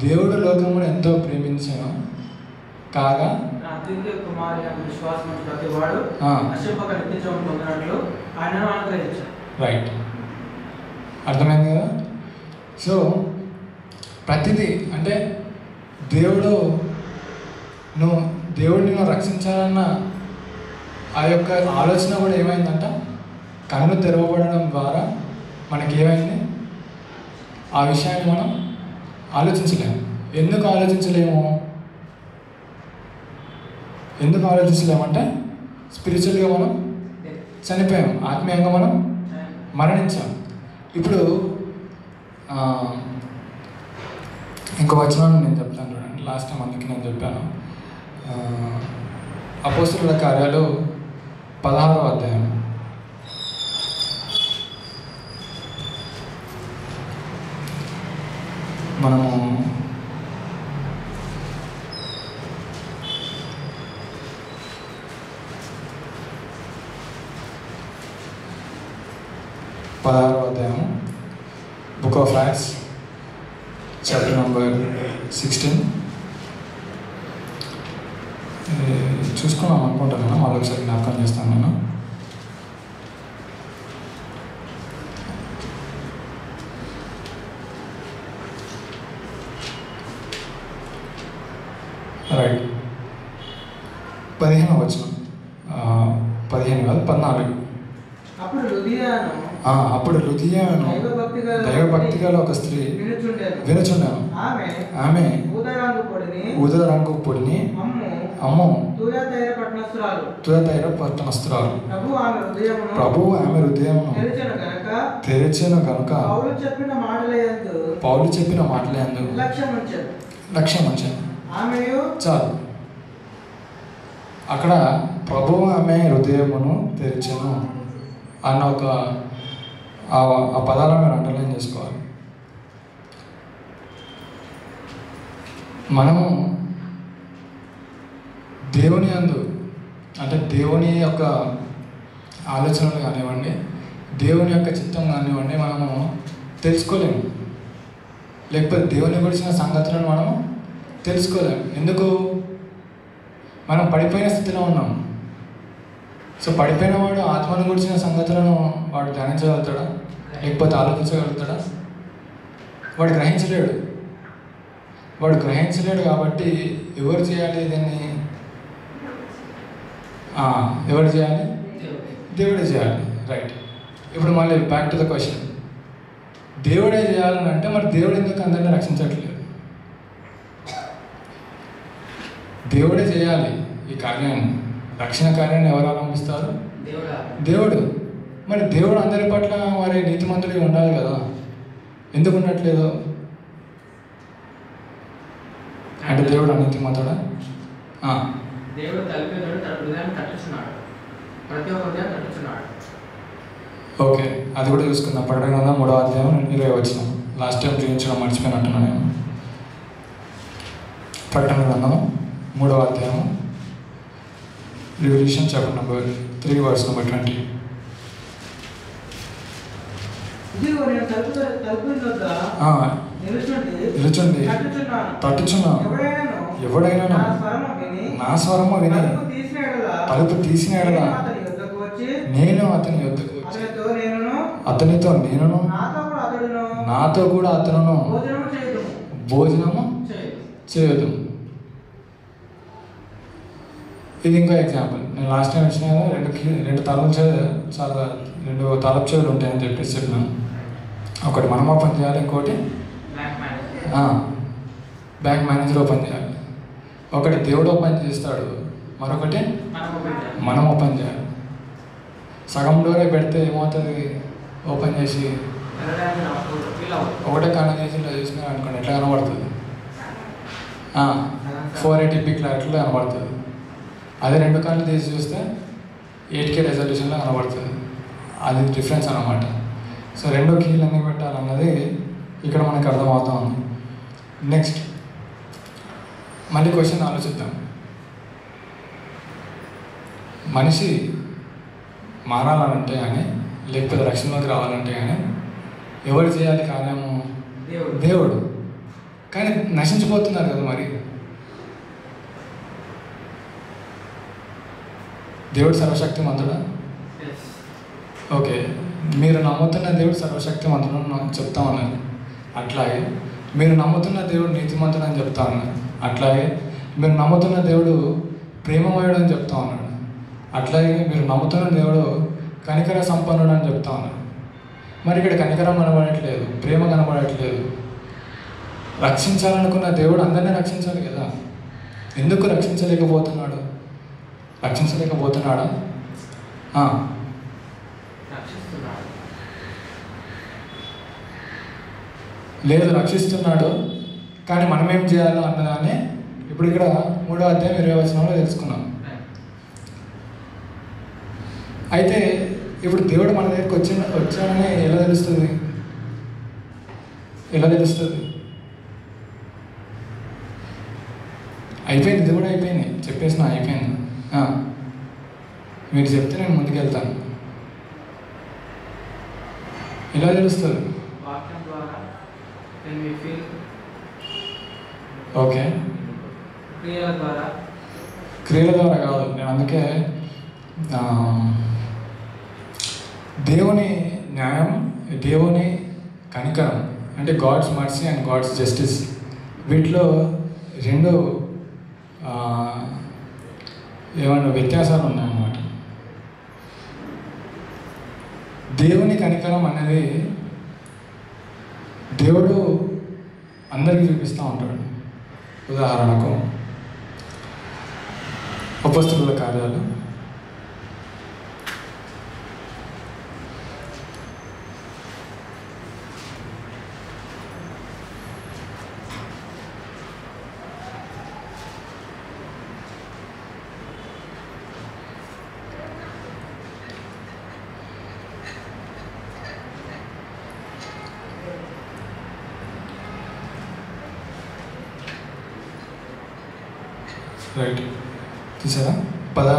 దేవుడు లోకమును ఎంతో ప్రేమించాను కాగా రైట్. అర్థమైంది కదా? సో ప్రతిదీ అంటే దేవుడు నిన్ను రక్షించాలన్న ఆ యొక్క ఆలోచన కూడా ఏమైందంట? కన్ను తెరవబడడం ద్వారా మనకి ఏమైంది? ఆ విషయాన్ని మనం ఆలోచించలేము. ఎందుకు ఆలోచించలేమంటే స్పిరిచువల్గా మనం చనిపోయాం, ఆత్మీయంగా మనం మరణించాం. ఇప్పుడు ఇంకో వచనాన్ని నేను చెప్తాను చూడండి. లాస్ట్ టైం అందుకే నేను చెప్పాను. అపోస్తలుల కార్యాలు 16వ అధ్యాయం. మనము book of acts chapter number 16 చూసుకున్నాం అనుకుంటాను. మళ్ళీ ఒకసారి జ్ఞాపకం చేస్తాను నేను. రైట్, 15వ వచనం, 15 కాదు 14. అప్పుడు లుదియాను దైవభక్తి గల ఒక స్త్రీ వినుచుండాను. ఆమె ఊదా రంగు పొడిని అమ్ము తుయతైర పట్టణస్థురాలు. ప్రభువు ఆమె హృదయమును తెరిచెను గనుక పౌలు చెప్పిన మాటలందు లక్ష్యం ఉంచాను. చాలు, అక్కడ ప్రభువు ఆమె హృదయమును తెరిచెను అన్న ఒక ఆ పదాలను మీరు అండర్లైన్ చేసుకోవాలి. మనము దేవుని యందు, అంటే దేవుని యొక్క ఆలోచనలు కానివ్వండి, దేవుని యొక్క చిత్తం కానివ్వండి, మనము తెలుసుకోలేము. లేకపోతే దేవుని గురించిన సంగతులను మనము తెలుసుకోలేము. ఎందుకు? మనం పడిపోయిన స్థితిలో ఉన్నాం. సో పడిపోయిన వాడు ఆత్మను గురించిన సంగతులను వాడు ధ్యానించగలుగుతాడా? లేకపోతే ఆలోచించగలుగుతాడా? వాడు గ్రహించలేడు. కాబట్టి ఎవరు చేయాలి దీన్ని? ఎవరు చేయాలి? దేవుడే చేయాలి. రైట్. ఇప్పుడు మళ్ళీ బ్యాక్ టు ద క్వశ్చన్, దేవుడే చేయాలని అంటే మరి దేవుడు ఎందుకు అందరినీ రక్షించట్లేదు? దేవుడే చేయాలి ఈ కార్యాన్ని. రక్షణ కార్యాన్ని ఎవరు ఆరంభిస్తారు? దేవుడు. మరి దేవుడు అందరి పట్ల వారి నీతిమంతుడిగా ఉండాలి కదా, ఎందుకు ఉండట్లేదు? అంటే దేవుడు అనీతిమంతుడా? ఓకే, అది కూడా చూసుకుందాం. ప్రకటన గ్రంథం 3వ అధ్యాయం 20 వచనం. లాస్ట్ టైం చూపించడం మర్చిపోయినట్టున్నా నేను. ప్రకటన గ్రంథం 3వ అధ్యాయం, Revelation chapter number 3 verse number 20. నిలుచుండి తట్టుచున్నాను. ఎవడైనా నా స్వరము విని తలుపు తీసిన ఎడల నేను అతని యొద్దకు వచ్చి అతనితో నేనును నాతో కూడా అతను భోజనము చేయదు. ఇది ఇంకో ఎగ్జాంపుల్. నేను లాస్ట్ టైం వచ్చిన కదా, రెండు తలపు చెవులు ఉంటాయని చెప్పేసి చెప్పినాను. ఒకటి మనం ఓపెన్ చేయాలి, ఇంకోటి బ్యాంక్ మేనేజర్ ఓపెన్ చేయాలి. ఒకటి దేవుడు ఓపెన్ చేస్తాడు, మరొకటి మనం ఓపెన్ చేయాలి. సగం డోరే పెడితే ఏమవుతుంది? ఓపెన్ చేసి ఒకటే కన్నా చేసి ఇలా చూసినా అనుకోండి, ఎట్లా కనబడుతుంది? 480p క్లారిటీలో కనబడుతుంది. అదే 2 కళ్ళు తీసి చూస్తే 8K రెజల్యూషన్లో కనబడుతుంది. అది డిఫరెన్స్ అన్నమాట. సో 2 కీలు అన్నీ పెట్టాలన్నది ఇక్కడ మనకు అర్థమవుతా ఉంది. నెక్స్ట్ మళ్ళీ క్వశ్చన్ ఆలోచిద్దాం. మనిషి మారాలంటే కానీ, లేకపోతే రక్షణలోకి రావాలంటే కానీ ఎవరు చేయాలి కార్యము? దేవుడు. కానీ నశించిపోతున్నారు కదా మరి. దేవుడు సర్వశక్తిమంతుడా? ఓకే, మీరు నమ్ముతున్న దేవుడు సర్వశక్తిమంతుడు నాకు చెప్తా ఉన్నారు. అట్లాగే మీరు నమ్ముతున్న దేవుడు నీతిమంతుడు అని చెప్తా ఉన్నారు. అట్లాగే మీరు నమ్ముతున్న దేవుడు ప్రేమమయుడు అని చెప్తా ఉన్నాడు. అట్లాగే మీరు నమ్ముతున్న దేవుడు కనికర సంపన్నుడు అని చెప్తా ఉన్నాడు. మరి ఇక్కడ కనికరం కనబడట్లేదు, ప్రేమ కనబడట్లేదు. రక్షించాలనుకున్న దేవుడు అందరినీ రక్షించాలి కదా, ఎందుకు రక్షించలేకపోతున్నాడా? లేదు, రక్షిస్తున్నాడు. కానీ మనం ఏం చేయాలో అన్నదాన్ని ఇప్పుడు ఇక్కడ 3వ అధ్యాయం 20వ వచనంలో తెలుసుకున్నాం. అయితే ఇప్పుడు దేవుడు మన దగ్గరికి వచ్చాడని ఎలా తెలుస్తుంది? అయిపోయింది, ఇది కూడా అయిపోయింది, చెప్పేసిన అయిపోయింది. మీరు చెప్తే నేను ముందుకు వెళ్తాను. ఎలా తెలుస్తుంది? ఓకే, క్రియల ద్వారా కాదు. నేను అందుకే దేవుని న్యాయం, దేవుని కనికరం అంటే God's mercy and God's justice, వీటిలో 2 ఏమన్నా వ్యత్యాసాలు ఉన్నాయన్నమాట. దేవుని కనికరం అనేది దేవుడు అందరికీ చూపిస్తూ ఉంటాడు. ఉదాహరణకు అపొస్తలుల కార్యాలు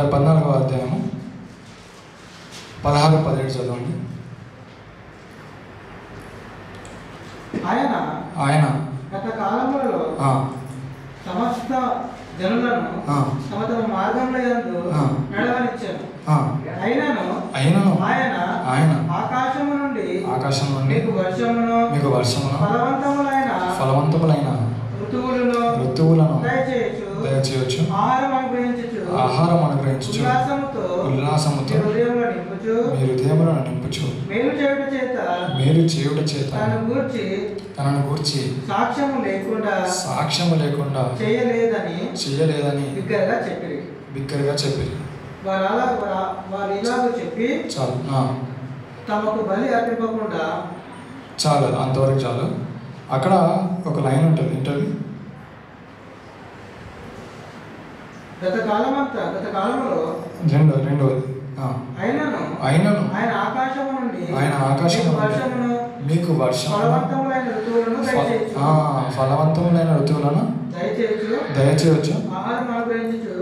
14వ అధ్యాయము 16-17 చదవండి. ఆయన గత కాలములలో సమస్త జనులను తమ తమ మార్గంలో యందు నడవనిచ్చాను. అయినను ఆయన ఆకాశము నుండి మీకు వర్షమును ఫలవంతములైన ఋతువులను దయచేయచ్చు, ఆహారం అనుగ్రహించు, ఉల్లాసముతో మీ హృదయములను నింపుచు, మేలు చేయుట చేత తనను గూర్చి సాక్ష్యము లేకుండా చేయలేదని బిగ్గరగా చెప్పిరి. చాలు, తమకు బలి అర్పింపకుండా చాలు, అంతవరకు చాలు. అక్కడ ఒక లైన్ ఉంటుంది, ఏంటది? గత కాలంలో రెండవది అయినను ఆయన ఆకాశము నుండి మీకు ఫలవంతములైన ఋతువులను దయచేయచ్చు, ఆహారం అనుగ్రహించు,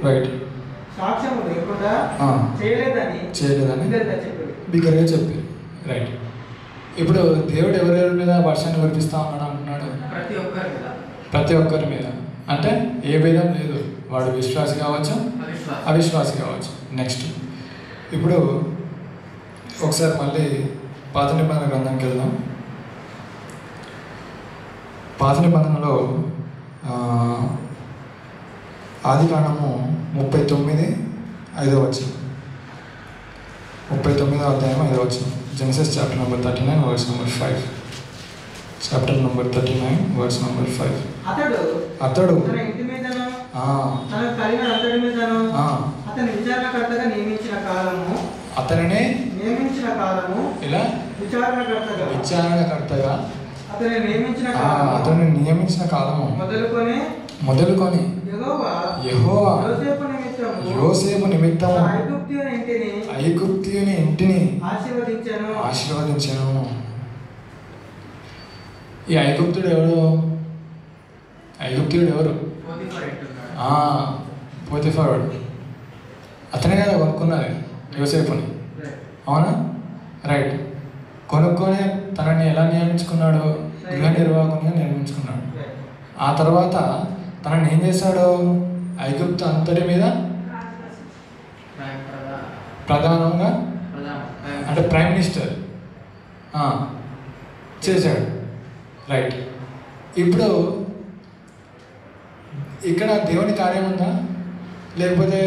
రైట్, సాక్ష్యము లేకుండా చేయలేదని బిగ్గరగా చెప్పి, రైట్. ఇప్పుడు దేవుడు ఎవరెవరి మీద వర్షాన్ని కురిపిస్తా ఉన్నాడు అంటున్నాడు? ప్రతి ఒక్కరి మీద. అంటే ఏ భేదం లేదు, వాడు విశ్వాసి కావచ్చు, అవిశ్వాసి కావచ్చు. నెక్స్ట్ ఇప్పుడు ఒకసారి మళ్ళీ పాత నిబంధన గ్రంథంకి వెళ్దాం. పాత నిబంధనలో ఆదికాండము 39:5 వచనం, 39వ అధ్యాయం 5వ వచనం. Genesis chapter number 39 verse number 5. Chapter number 39 verse number 5. అతడు తన ఇంటి మీదను తనకు కలిగిన అంతటి మీదను అతని విచారణకర్తగా నియమించిన కాలము, అతనినే నియమించిన కాలము, ఇలా విచారణకర్తగా అతన్ని నియమించిన కాలము మొదలుకొని యెహోవా యోసేపు నిమిత్తము ఐగుప్తీయుని ఇంటిని ఆశీర్వదించెను. ఈ ఐగుప్తుడు ఎవరు? పోతిఫరు. అతనే కదా కొనుక్కున్నది యోసేపుని, అవునా? రైట్. కొనుక్కొని తనని ఎలా నియమించుకున్నాడు? గృహ నిర్వాహకునిగా నియమించుకున్నాడు. ఆ తర్వాత తనని ఏం చేశాడు? ఐగుప్తు అంతటి మీద ప్రధానంగా అంటే ప్రైమ్ మినిస్టర్ చేశాడు. రైట్. ఇప్పుడు ఇక్కడ దేవుని కార్యం ఉందా? లేకపోతే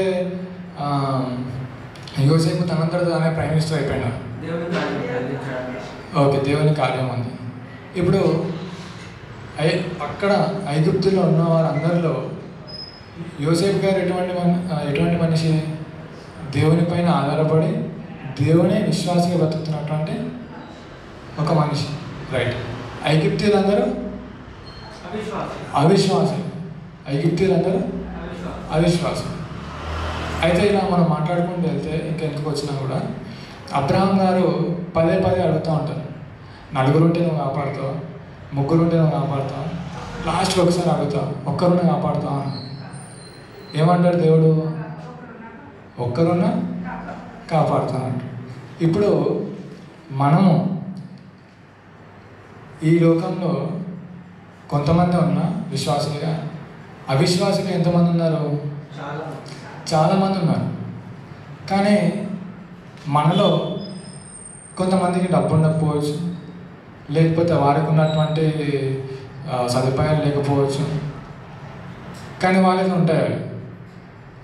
యోసేపు తనంతట తానే ప్రైమ్ మినిస్టర్ అయిపోయినా? ఓకే, దేవుని కార్యం ఉంది. ఇప్పుడు అక్కడ ఐగుప్తులో ఉన్న వారందరిలో యోసేపు గారు ఎటువంటి మనిషి? దేవుని పైన ఆధారపడి దేవునే విశ్వాసంగా బతుకుతున్నటువంటి ఒక మనిషి, రైట్. ఐగుప్తీయులందరూ అవిశ్వాసం, ఐగుప్తీయులందరూ అవిశ్వాసం. అయితే ఇలా మనం మాట్లాడుకుంటూ వెళ్తే ఇంకా ఎందుకు వచ్చినా కూడా అబ్రహాం గారు పదే అడుగుతూ ఉంటారు, నలుగురు ఉంటే నువ్వు కాపాడుతావు, ముగ్గురు ఉంటే నువ్వు కాపాడుతావు, లాస్ట్కి ఒకసారి అడుగుతావు ఒక్కరున్నా కాపాడుతావు అని. ఏమంటాడు దేవుడు? ఒక్కరున్నా కాపాడుతానంట. ఇప్పుడు మనము ఈ లోకంలో కొంతమంది ఉన్నా విశ్వాసులుగా, అవిశ్వాసులుగా ఎంతమంది ఉన్నారు? చాలామంది ఉన్నారు. కానీ మనలో కొంతమందికి డబ్బు ఉండకపోవచ్చు, లేకపోతే వారికి ఉన్నటువంటి సదుపాయాలు లేకపోవచ్చు, కానీ వాళ్ళకి ఉంటాయి.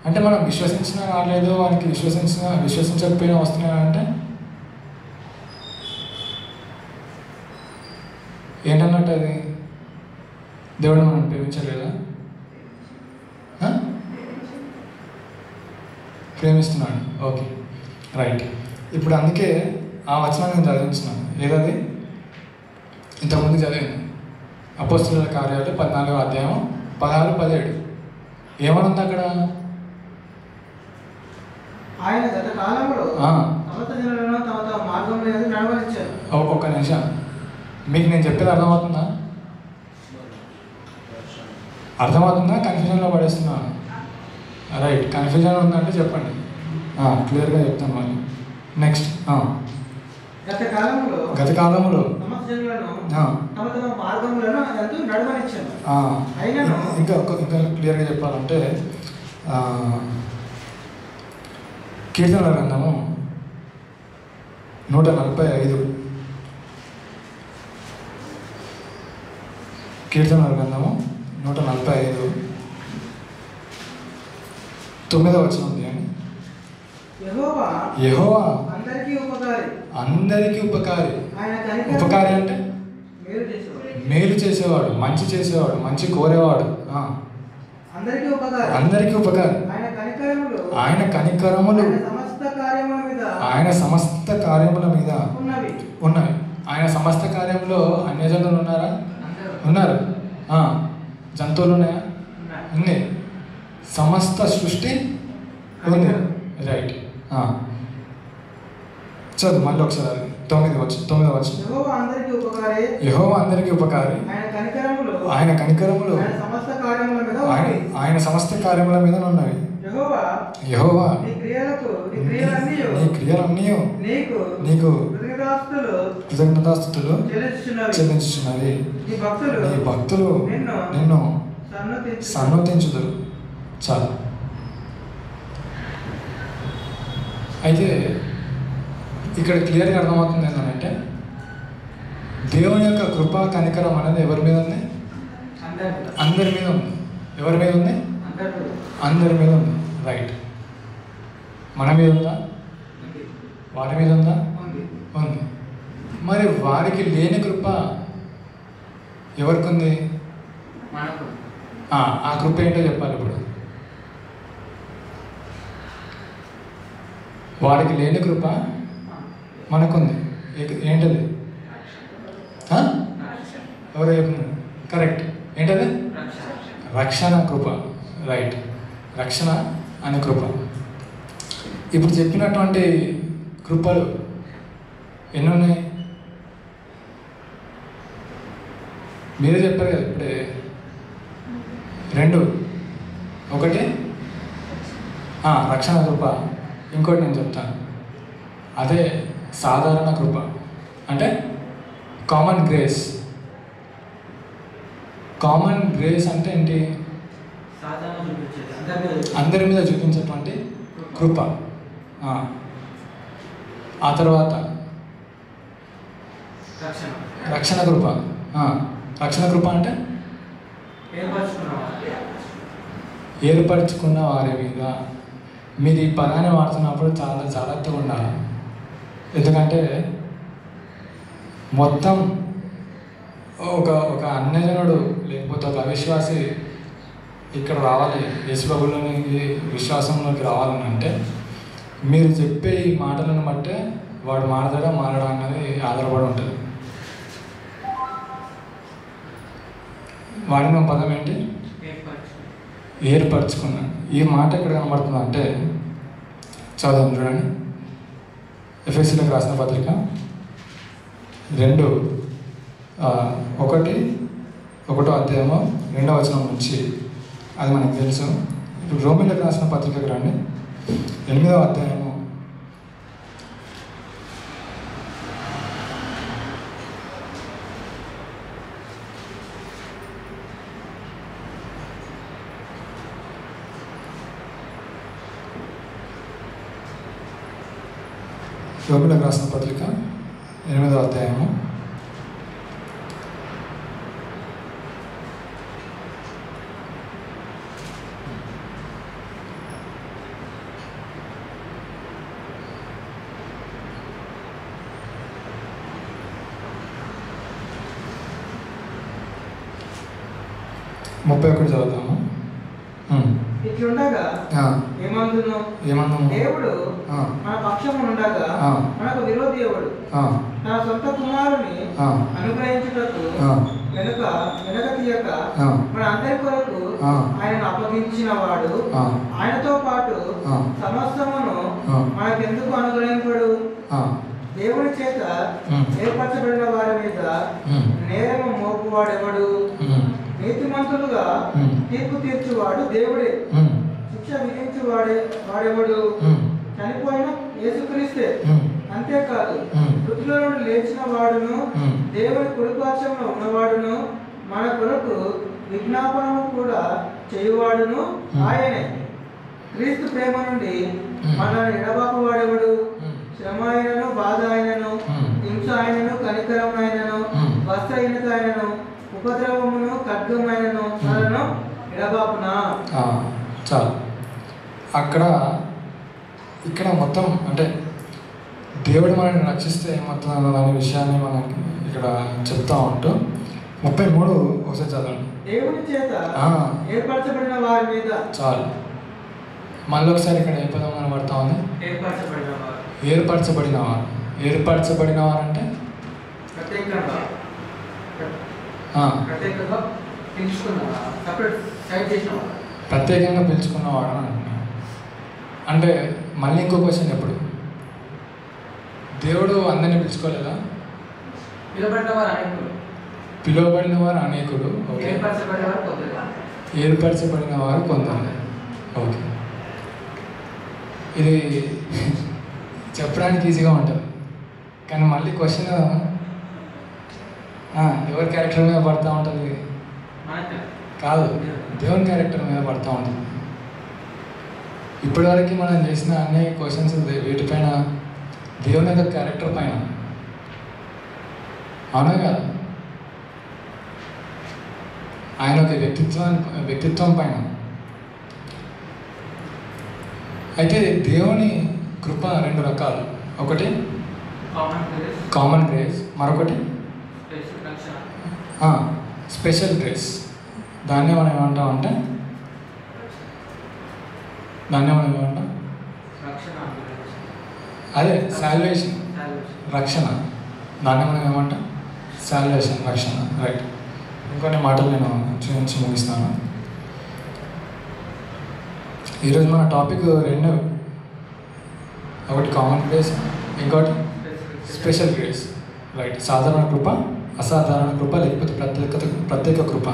అంటే మనం విశ్వసించినా రాలేదు, వానికి విశ్వసించకపోయినా వస్తున్నాయంటే ఏంటన్నట్టు? అది దేవుడు మనం ప్రేమించలేదా? ప్రేమిస్తున్నాడు, ఓకే, రైట్. ఇప్పుడు అందుకే ఆ వచనాన్ని నేను చదివించినాను. ఏదది? ఇంతకుముందు చదివింది అపోస్తలుల కార్యాలు 14వ అధ్యాయం 16-17. ఏమనుంది అక్కడ? ఆయన గత కాలంలో సమస్త జనులను తమ తమ మార్గంలో నడవనిచ్చారు. ఒక్క నిమిషం, మీకు నేను చెప్పేది అర్థమవుతుందా? కన్ఫ్యూజన్లో పడేస్తున్నాను, రైట్. కన్ఫ్యూజన్ ఉందంటే చెప్పండి, క్లియర్గా చెప్తాను మళ్ళీ. నెక్స్ట్, గత కాలంలో ఇంకా క్లియర్గా చెప్పాలంటే కీర్తనల గ్రంథము 145, కీర్తనల గ్రంథము 145 9వ వచనం ఉంది. అని యెహోవా అందరికీ ఉపకారి. ఉపకారి అంటే మేలు చేసేవాడు, మంచి చేసేవాడు, మంచి కోరేవాడు, అందరికీ ఉపకారి. ఆయన కనికరములు ఆయన సమస్త కార్యముల మీద ఉన్నవి. ఆయన సమస్త కార్యంలో అన్యజనులు ఉన్నారా? ఉన్నారు. జంతువులు ఉన్నాయా? ఉన్నాయి. సమస్త సృష్టి ఉంది, రైట్. చదువు మళ్ళీ ఒకసారి 9వ వచనం. యెహోవా అందరికీ ఉపకారి, ఆయన కనికరములు ఆయన సమస్త కార్యముల మీద ఉన్నవి. యెహోవా నీ క్రియలన్నీ నీకు కృతజ్ఞతాస్తుతులు చెల్లించుచున్నవి. నీ భక్తులు నిన్ను సన్నతించుదురు. చాలు. అయితే ఇక్కడ క్లియర్గా అర్థమవుతుంది ఏంటంటే దేవుని యొక్క కృపా కనికరం అనేది ఎవరి మీద ఉంది? అందరి మీద ఉంది. ఎవరి మీద ఉంది? అందరి మీద ఉంది, రైట్. మన మీద ఉందా? వారి మీద ఉందా? ఉంది. మరి వారికి లేని కృప ఎవరికి ఉంది? ఆ కృప ఏంటో చెప్పాలి ఇప్పుడు. వారికి లేని కృప మనకుంది. ఏంటది? ఎవరు చెప్తున్నారు? కరెక్ట్. ఏంటది? రక్షణ కృప, రైట్. రక్షణ అనే కృప. ఇప్పుడు చెప్పినటువంటి కృపలు ఎన్ని ఉన్నాయి? మీరే చెప్పారు కదా ఇప్పుడే, 2. ఒకటి రక్షణ కృప, ఇంకోటి నేను చెప్తాను, అదే సాధారణ కృప, అంటే కామన్ గ్రేస్. కామన్ గ్రేస్ అంటే ఏంటి? అందరి మీద చూపించేటువంటి కృప. ఆ తర్వాత రక్షణ కృప. రక్షణ కృప అంటే ఏర్పరచుకున్న వారి మీద. మీరు ఈ పదాన్ని వాడుతున్నప్పుడు చాలా జాగ్రత్తగా ఉండాలి. ఎందుకంటే మొత్తం ఒక అన్యజనుడు లేకపోతే ఒక అవిశ్వాసి ఇక్కడ రావాలి, యేసుప్రభువులోని విశ్వాసంలోకి రావాలని అంటే మీరు చెప్పే ఈ మాటలను బట్టే వాడు మారతాడా మారడా అన్నది ఆధారపడి ఉంటుంది. వాడిన పదం ఏంటి? ఏర్పరచుకున్నాను. ఈ మాట ఎక్కడ కనబడుతుంది అంటే చదువు చూడండి. ఎఫెసీలకు రాసిన పత్రిక 1:1 అధ్యాయము 2వ వచనం నుంచి, అది మనకు తెలుసు. ఇప్పుడు రోమీలకు రాసిన పత్రికకు రండి, 8వ అధ్యాయము 8వ అధ్యాయము 31 చదువుతాము. ఇట్లుండగా ఏమందును దేవుడు మన పక్షము ఉండగా మనకు విరోధి ఎవడు? తన సొంత కుమారుని అనుగ్రహించుటకు వెనక తీయక మన అందరి కొరకు ఆయనను అప్పగించిన వాడు ఆయనతో పాటు సమస్తమును మనకెందుకు అనుగ్రహింపడు? దేవుని చేత ఏర్పరచబడిన వారి మీద నేరము మోపువాడెవడు? నీతిమంతులుగా తీర్పు తీర్చువాడు దేవుడే. శిక్ష విధించు వాడెవడు? చనిపోయిన యేసుక్రీస్తే. అంతేకాదు మృతుల నుండి లేచిన వాడును దేవుని కుడిపార్శ్వంలో ఉన్నవాడును మన కొరకు విజ్ఞాపనము కూడా చేయువాడును ఆయనే. క్రీస్తు ప్రేమ నుండి మనల్ని ఎడబాపు వాడెవడు? శ్రమ అయినను, బాధ అయినను, హింస అయినను, కనికరం అయినను, వస్త్రహీనత అయినను, ఉపద్రవమును, ఖడ్గమైనను మనను ఎడబాపునా. చాలు. ఇక్కడ మొత్తం అంటే దేవుడు మనల్ని రక్షిస్తే ఏమవుతుందన్న దాని విషయాన్ని మనకి ఇక్కడ చెప్తా ఉంటూ 33 ఒకసారి చదవండి. దేవుని చేత ఏర్పరచబడిన వారి మీద. చాలు. మళ్ళీ ఒకసారి ఇక్కడ ఏ పదం కనబడతా ఉంది? ఏర్పరచబడిన వారు అంటే ప్రత్యేకంగా పిలుచుకున్నవాడు అని అంటున్నాడు. అంటే మళ్ళీ ఇంకో క్వశ్చన్, ఎప్పుడు దేవుడు అందరినీ పిలుచుకోలేదా? పిలువబడిన వారు అనేకులు, ఏర్పరచబడిన వారు కొందరు. ఓకే, ఇది చెప్పడానికి ఈజీగా ఉంటుంది, కానీ మళ్ళీ క్వశ్చన్ ఎవరి క్యారెక్టర్ మీద పడుతూ ఉంటుంది? కాదు, దేవుని క్యారెక్టర్ మీద పడుతూ ఉంటుంది. ఇప్పటివరకు మనం చేసిన అన్ని క్వశ్చన్స్ వీటిపైన, దేవుని యొక్క క్యారెక్టర్ పైన. అవునా కాదు? ఆయన ఒక వ్యక్తిత్వం పైన. అయితే దేవుని కృప 2 రకాలు. ఒకటి కామన్ గ్రేస్, మరొకటి స్పెషల్ గ్రేస్. దాన్ని మనం ఏమంటాం? అదే సాల్వేషన్, రక్షణ. దాన్ని మనం ఏమంటాం? సాల్వేషన్, రక్షణ. రైట్. ఇంకొన్ని మాటలు నేను చూపించి ముగిస్తాను. ఈరోజు మన టాపిక్ 2, ఒకటి కామన్ గ్రేస్, ఇంకోటి స్పెషల్ గ్రేస్. రైట్. సాధారణ కృప, అసాధారణ కృప, లేకపోతే ప్రత్యేక కృప.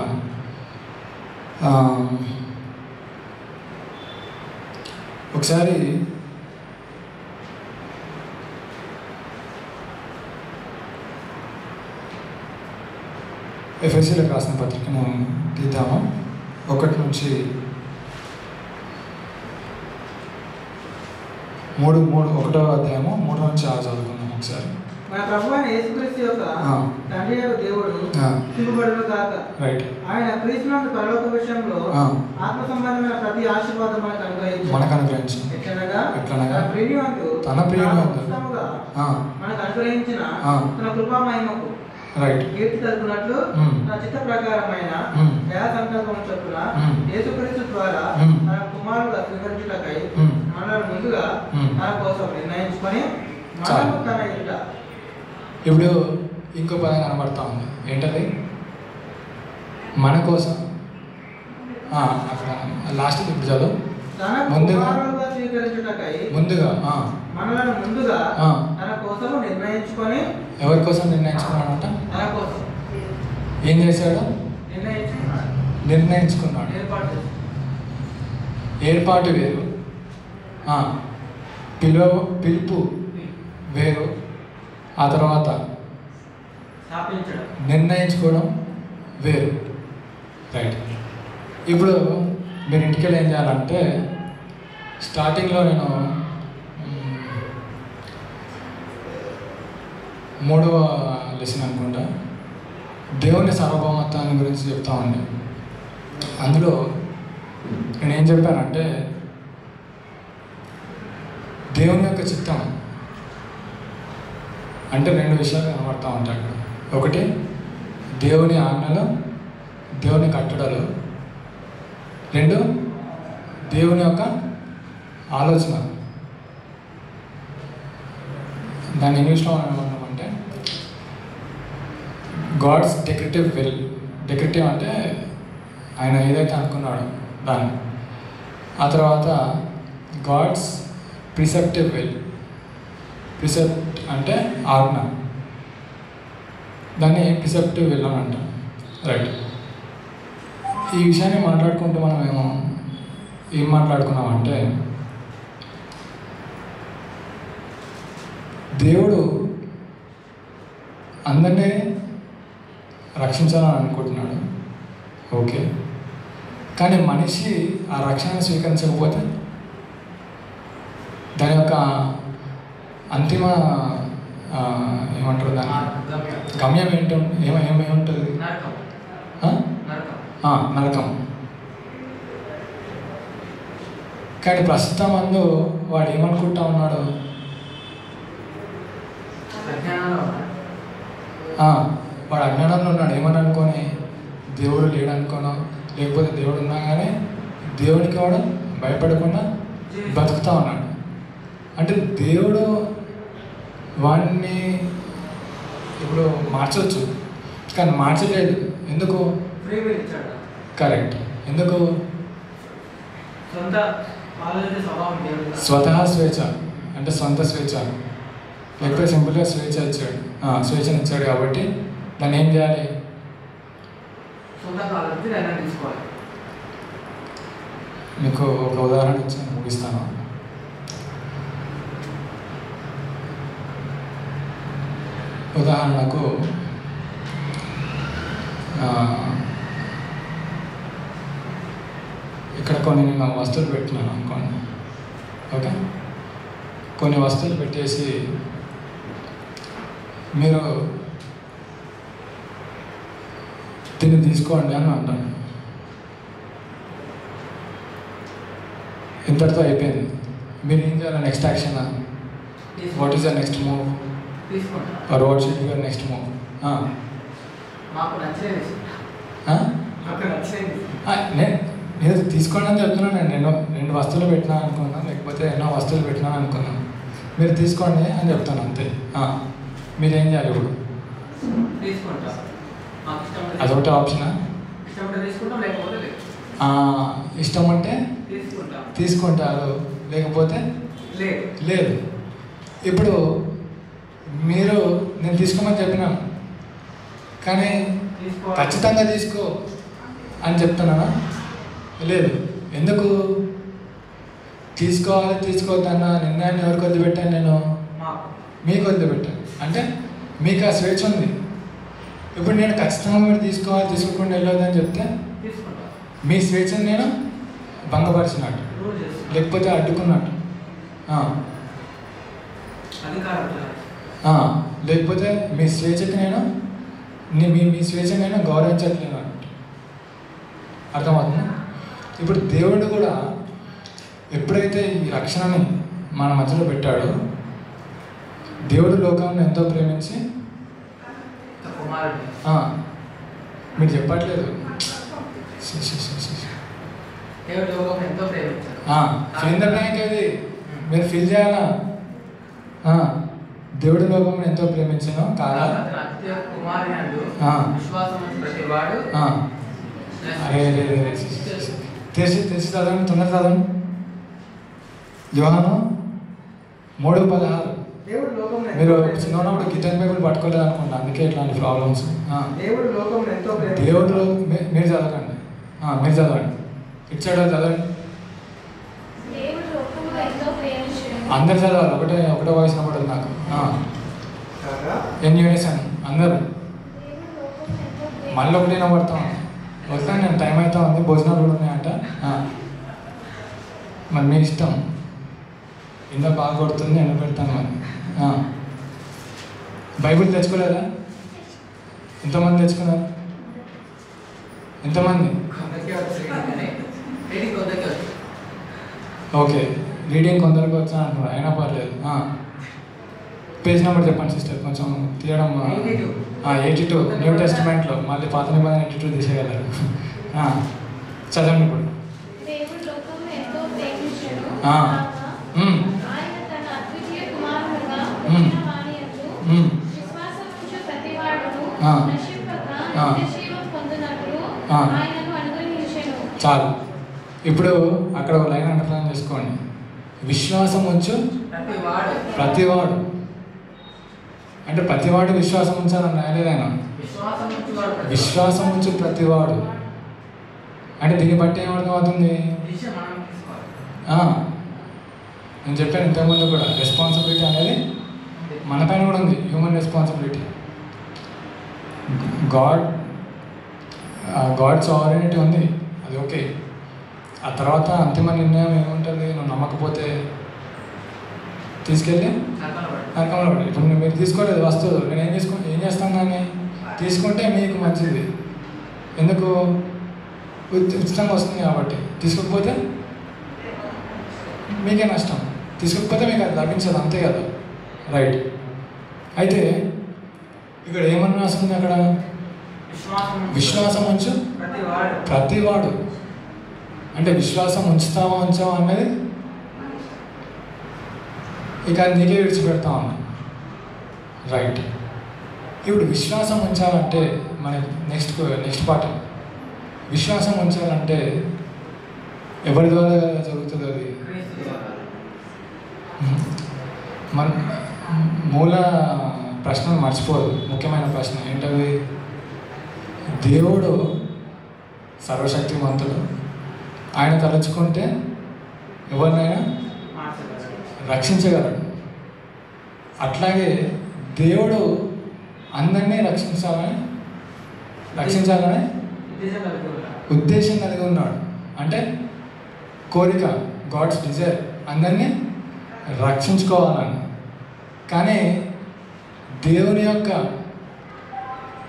ఒకసారి ఎఫెసీలకు రాసిన పత్రికను తీద్దాము. 1 నుంచి 1వ అధ్యాయము 3 నుంచి 6 చదువుకుందాం ఒకసారి. మన ప్రభువైన యేసుక్రీస్తు యొక్క తండ్రి యొక్క దేవుడు శుభపడును గాక. రైట్. ఆయన క్రీస్తునందు పరలోక విషయంలో ఆత్మ సంబంధమైన ప్రతి ఆశీర్వాదం మనకు అనుగ్రహించు. ఎట్లనగా తన ప్రియునియందు మనకు అనుగ్రహించిన తన కృపా మహిమకు కీర్తి తలుపునట్లు నా చిత్త ప్రకారమైన దయా సంకల్పం చొప్పున యేసుక్రీస్తు ద్వారా తన కుమారుడు స్వీకరించుటకై మనల్ని ముందుగా తన కోసం నిర్ణయించుకొని మనము తన ఎదుట. ఇప్పుడు ఇంకో పదం కనబడతా ఉంది, ఏంటది? మన కోసం. అక్కడ లాస్ట్ ఇప్పుడు చదువు. ముందుగా మనలను ముందుగా తన కోసం నిర్ణయించుకొని. ఎవరి కోసం నిర్ణయించుకున్నాడంట? తన కోసం. ఏం చేశాడు? నిర్ణయించుకున్నాడు. ఏర్పాటు వేరు, పిలుపు వేరు, ఆ తర్వాత నిర్ణయించుకోవడం వేరు. రైట్. ఇప్పుడు మీరు ఇంటికి వెళ్ళి ఏం చేయాలంటే, స్టార్టింగ్లో నేను 3వ లెసన్ అనుకుంటా దేవుని సార్వభౌమత్వాన్ని గురించి చెప్తామండి. అందులో నేనేం చెప్పానంటే, దేవుని యొక్క చిత్తం అంటే 2 విషయాలు కనబడతా ఉంటాయి అక్కడ. ఒకటి దేవుని ఆజ్ఞలు, దేవుని కట్టడలు. 2 దేవుని యొక్క ఆలోచన. దాన్ని ఇంగ్లీష్లో ఏమన్నామంటే గాడ్స్ డెకరేటివ్ విల్. డెకరేటివ్ అంటే ఆయన ఏదైతే అనుకున్నాడో దాన్ని. ఆ తర్వాత గాడ్స్ ప్రిసెప్టివ్ విల్. ప్రిసెప్ట్ అంటే ఆజ్ఞ, దాన్ని ప్రిసెప్టివ్ విల్ అని అంటాం. రైట్. ఈ విషయాన్ని మాట్లాడుకుంటూ మనం ఏం మాట్లాడుకున్నామంటే, దేవుడు అందరినీ రక్షించాలని అనుకుంటున్నాడు, ఓకే. కానీ మనిషి ఆ రక్షణ స్వీకరించకపోతే దాని యొక్క అంతిమ ఏమంటారు, దాని గమ్యం ఏమేముంటుంది? నరకం. కానీ ప్రస్తుతం అందు వాడు ఏమనుకుంటా ఉన్నాడు? వాడు అజ్ఞానంలో ఉన్నాడు. ఏమని అనుకొని? దేవుడు లేడనుకోనో, లేకపోతే దేవుడు ఉన్నా కానీ దేవుడికి వాడు భయపడకుండా బతుకుతా ఉన్నాడు. అంటే దేవుడు వాడిని ఇప్పుడు మార్చవచ్చు, కానీ మార్చలేదు. ఎందుకు? కరెక్ట్. ఎందుకు? స్వతహా స్వేచ్ఛ అంటే సొంత స్వేచ్ఛ, లేకపోతే సింపుల్గా స్వేచ్ఛను ఇచ్చాడు కాబట్టి దాన్ని ఏం చేయాలి? మీకు ఒక ఉదాహరణ ఇచ్చి ముగిస్తాను. ఉదాహరణకు ఇక్కడ కొన్ని నేను వస్తువులు పెట్టినాను అనుకోండి, ఓకే. కొన్ని వస్తువులు పెట్టేసి మీరు దీన్ని తీసుకోండి అని అంటాను. ఇంతటితో అయిపోయింది. మీరు ఏం చేయాలి? Next action. What is the next move? Or what should be your next move? నేను తీసుకోండి అని చెప్తున్నాను. నేను 2 వస్తువులు పెట్టినా అనుకున్నాను, లేకపోతే ఎన్నో వస్తువులు పెట్టినాను అనుకున్నాను. మీరు తీసుకోండి అని చెప్తాను, అంతే. మీరేం చేయాలి ఇప్పుడు? అదొకటి ఆప్షనా? ఇష్టం అంటే తీసుకుంటారు, లేకపోతే లేదు. ఇప్పుడు మీరు నేను తీసుకోమని చెప్పినాను, కానీ ఖచ్చితంగా తీసుకో అని చెప్తున్నానా? లేదు. ఎందుకు? తీసుకోవద్దన్న నిర్ణయాన్ని ఎవరికి వదిలిపెట్టాను? నేను మీకు వదిలిపెట్టాను. అంటే మీకు ఆ స్వేచ్ఛ ఉంది. ఇప్పుడు నేను ఖచ్చితంగా మీరు తీసుకోకుండా వెళ్ళొద్దని చెప్తే మీ స్వేచ్ఛను నేను భంగపరిచినట్టు, లేకపోతే అడ్డుకున్నట్టు, లేకపోతే మీ స్వేచ్ఛకి నేను మీ స్వేచ్ఛను నేను గౌరవించట్లేను అన్నట్టు. అర్థమవుతుంది? ఇప్పుడు దేవుడు కూడా ఎప్పుడైతే ఈ రక్షణని మన మధ్యలో పెట్టాడో, దేవుడు లోకాన్ని ఎంతో ప్రేమించి మీరు చెప్పట్లేదు. ఫిల్ ద బ్లాంక్ అది మీరు ఫిల్ చేయాలా. దేవుడి లోకం ఎంతో ప్రేమించాను కాదా? అరే తెలిసి చదవండి, తొందర చదవండి. యోహాను 3:16. మీరు చిన్నప్పుడు గిటార్ బైబిల్ పట్టుకోలేదు అనుకుంటా, అందుకే ఇట్లాంటి ప్రాబ్లమ్స్. దేవుడు మీరు చదవండి, మీరు చదవండి, ఇటు సైడ్ చదవండి, అందరు చదవాలి. ఒకటే వాయిస్ పడుతుంది నాకు. ఎన్ యూనిసన్ అందరు మళ్ళీ ఒకటే పడతాం. వస్తాను నేను, టైం అవుతా ఉంది, భోజనాలు కూడా ఉన్నాయంట. మరి మీ ఇష్టం, ఇంత బాగా కొడుతుంది, నేను పెడతాను. మరి బైబిల్ తెచ్చుకోలేదా? ఎంతమంది తెచ్చుకున్నారు? ఎంతమంది? ఓకే, రీడింగ్ కొందరికి వచ్చా అంటున్నారు, అయినా పర్లేదు. పేజ్ నెంబర్ చెప్పండి సిస్టర్, కొంచెం తీయడం. 82 న్యూ టెస్టిమెంట్లో, మళ్ళీ పాత నిబంధన 82 తీసేయగలరు. చదవండి ఇప్పుడు. చాలు. ఇప్పుడు అక్కడ ఒక లైన్ అండర్స్టాండ్ చేసుకోండి. విశ్వాసం ఉంచు ప్రతివాడు అంటే ప్రతివాడు విశ్వాసం ఉంచాలని రాయలేదైనా. విశ్వాసం ఉంచు ప్రతివాడు అంటే దీన్ని బట్టి ఏమర్థమవుతుంది? నేను చెప్పాను ఇంతకుముందు కూడా, రెస్పాన్సిబిలిటీ అనేది మన పైన కూడా ఉంది, హ్యూమన్ రెస్పాన్సిబిలిటీ. గాడ్ సావరెనిటీ ఉంది, అది ఓకే. ఆ తర్వాత అంతిమ నిర్ణయం ఏముంటుంది? నువ్వు నమ్మకపోతే తీసుకెళ్ళి నరకంలో పడి. ఇప్పుడు మీరు తీసుకోలేదు వస్తువులు, నేను ఏం చేస్తాను దాన్ని? తీసుకుంటే మీకు మంచిది, ఎందుకు? ఉచితంగా వస్తుంది కాబట్టి. తీసుకోకపోతే మీకే నష్టం, తీసుకోకపోతే మీకు అది లభించదు, అంతే కదా, రైట్? అయితే ఇక్కడ ఏమన్నా రాస్తుంది అక్కడ? విశ్వాసం ఉంచు ప్రతివాడు అంటే విశ్వాసం ఉంచుతావా ఉంచావా అనేది ఇక నీకే విడిచిపెడతా ఉన్నా, రైట్? ఇప్పుడు విశ్వాసం ఉంచాలంటే మన నెక్స్ట్ పార్ట్, విశ్వాసం ఉంచాలంటే ఎవరి ద్వారా జరుగుతుంది? అది మన మూల ప్రశ్న మర్చిపోదు, ముఖ్యమైన ప్రశ్న ఏంటది? దేవుడు సర్వశక్తిమంతుడు, ఆయన తలుచుకుంటే ఎవరినైనా రక్షించగలడు. అట్లాగే దేవుడు అందరినీ రక్షించాలని ఉద్దేశం కలిగి ఉన్నాడు. అంటే కోరిక, గాడ్స్ డిజైర్, అందరినీ రక్షించుకోవాలని. కానీ దేవుని యొక్క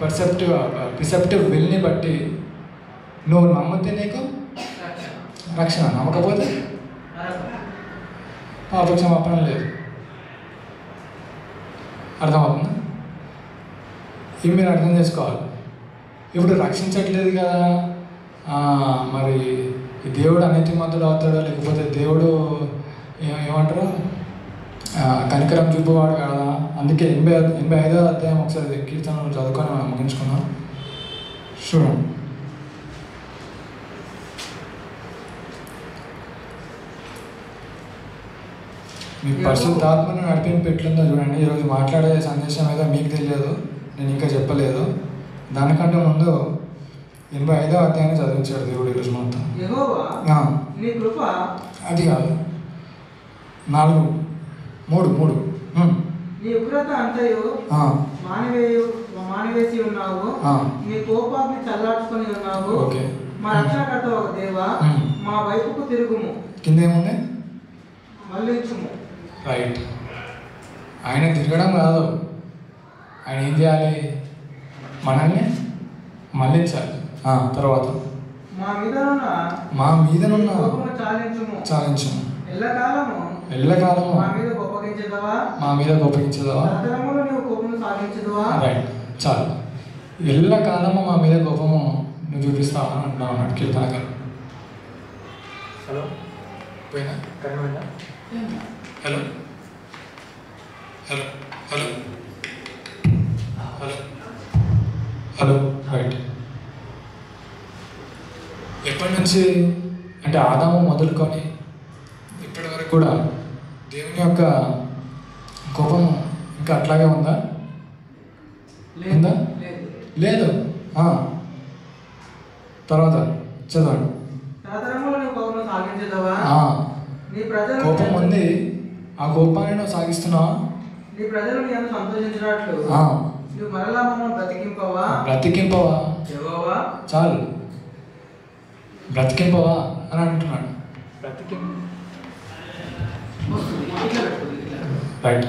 ప్రిసెప్టివ్ విల్ని బట్టి నువ్వు నమ్మితే నీకు రక్షణ, నమ్మకపోతే పాపక్షమాపణ లేదు. అర్థమవుతుందా? ఇవి మీరు అర్థం చేసుకోవాలి. ఇప్పుడు రక్షించట్లేదు కదా, మరి దేవుడు అనీతిమంతుడు అవుతాడో, లేకపోతే దేవుడు ఏమంటారు కనికరం చూపువాడు కదా. అందుకే 85వ అధ్యాయం ఒకసారి కీర్తనలు చదువుకొని మనం ముగించుకున్నాం. చూడండి, మీ పరిశుద్ధాత్మను నడిపింపు ఎట్లుందో చూడండి. ఈరోజు మాట్లాడే సందేశం ఏదో మీకు తెలియదు, నేను ఇంకా చెప్పలేదు. దానికంటే ముందు 85వ అధ్యాయాన్ని చదివించాడు దేవుడు ఈరోజు మొత్తం. అది కాదు, 3 నీ ఉగ్రత అంతయు మానివేసి ఉన్నావు, నీ కోపాన్ని చల్లార్చుకొని ఉన్నావు. మా రక్షణకర్త ఒక దేవా, మా వైపుకు తిరుగుము. కింద ఏముంది? మళ్ళించుము. రైట్. ఆయన తిరగడం కాదు, ఆయన ఏం చేయాలి? మనల్ని మళ్ళించాలి. తర్వాత మా మీదనున్న చాలించుము, ఎల్లకాలము మా మీద కోపగించదవా. రైట్, చాలు. ఎల్లకాలము మా మీద కోపము నువ్వు చూపిస్తావా అని అంటున్నావు అన్నాడు కీర్తనకారు. హలో పోయినా hello hello hello hello hello right. ఎప్పటి నుంచి అంటే ఆదాము మొదలుకొని ఇప్పటి వరకు కూడా దేవుని యొక్క కోపం ఇంకా అట్లాగే ఉందా? ఉందా? లేదు. తర్వాత చదవండి. కోపం ఉంది, ఆ కోపాన్ని నువ్వు సాగిస్తున్నావా? బ్రతికింపవా చాలు, బ్రతికింపవా అని అంటున్నాడు. రైట్,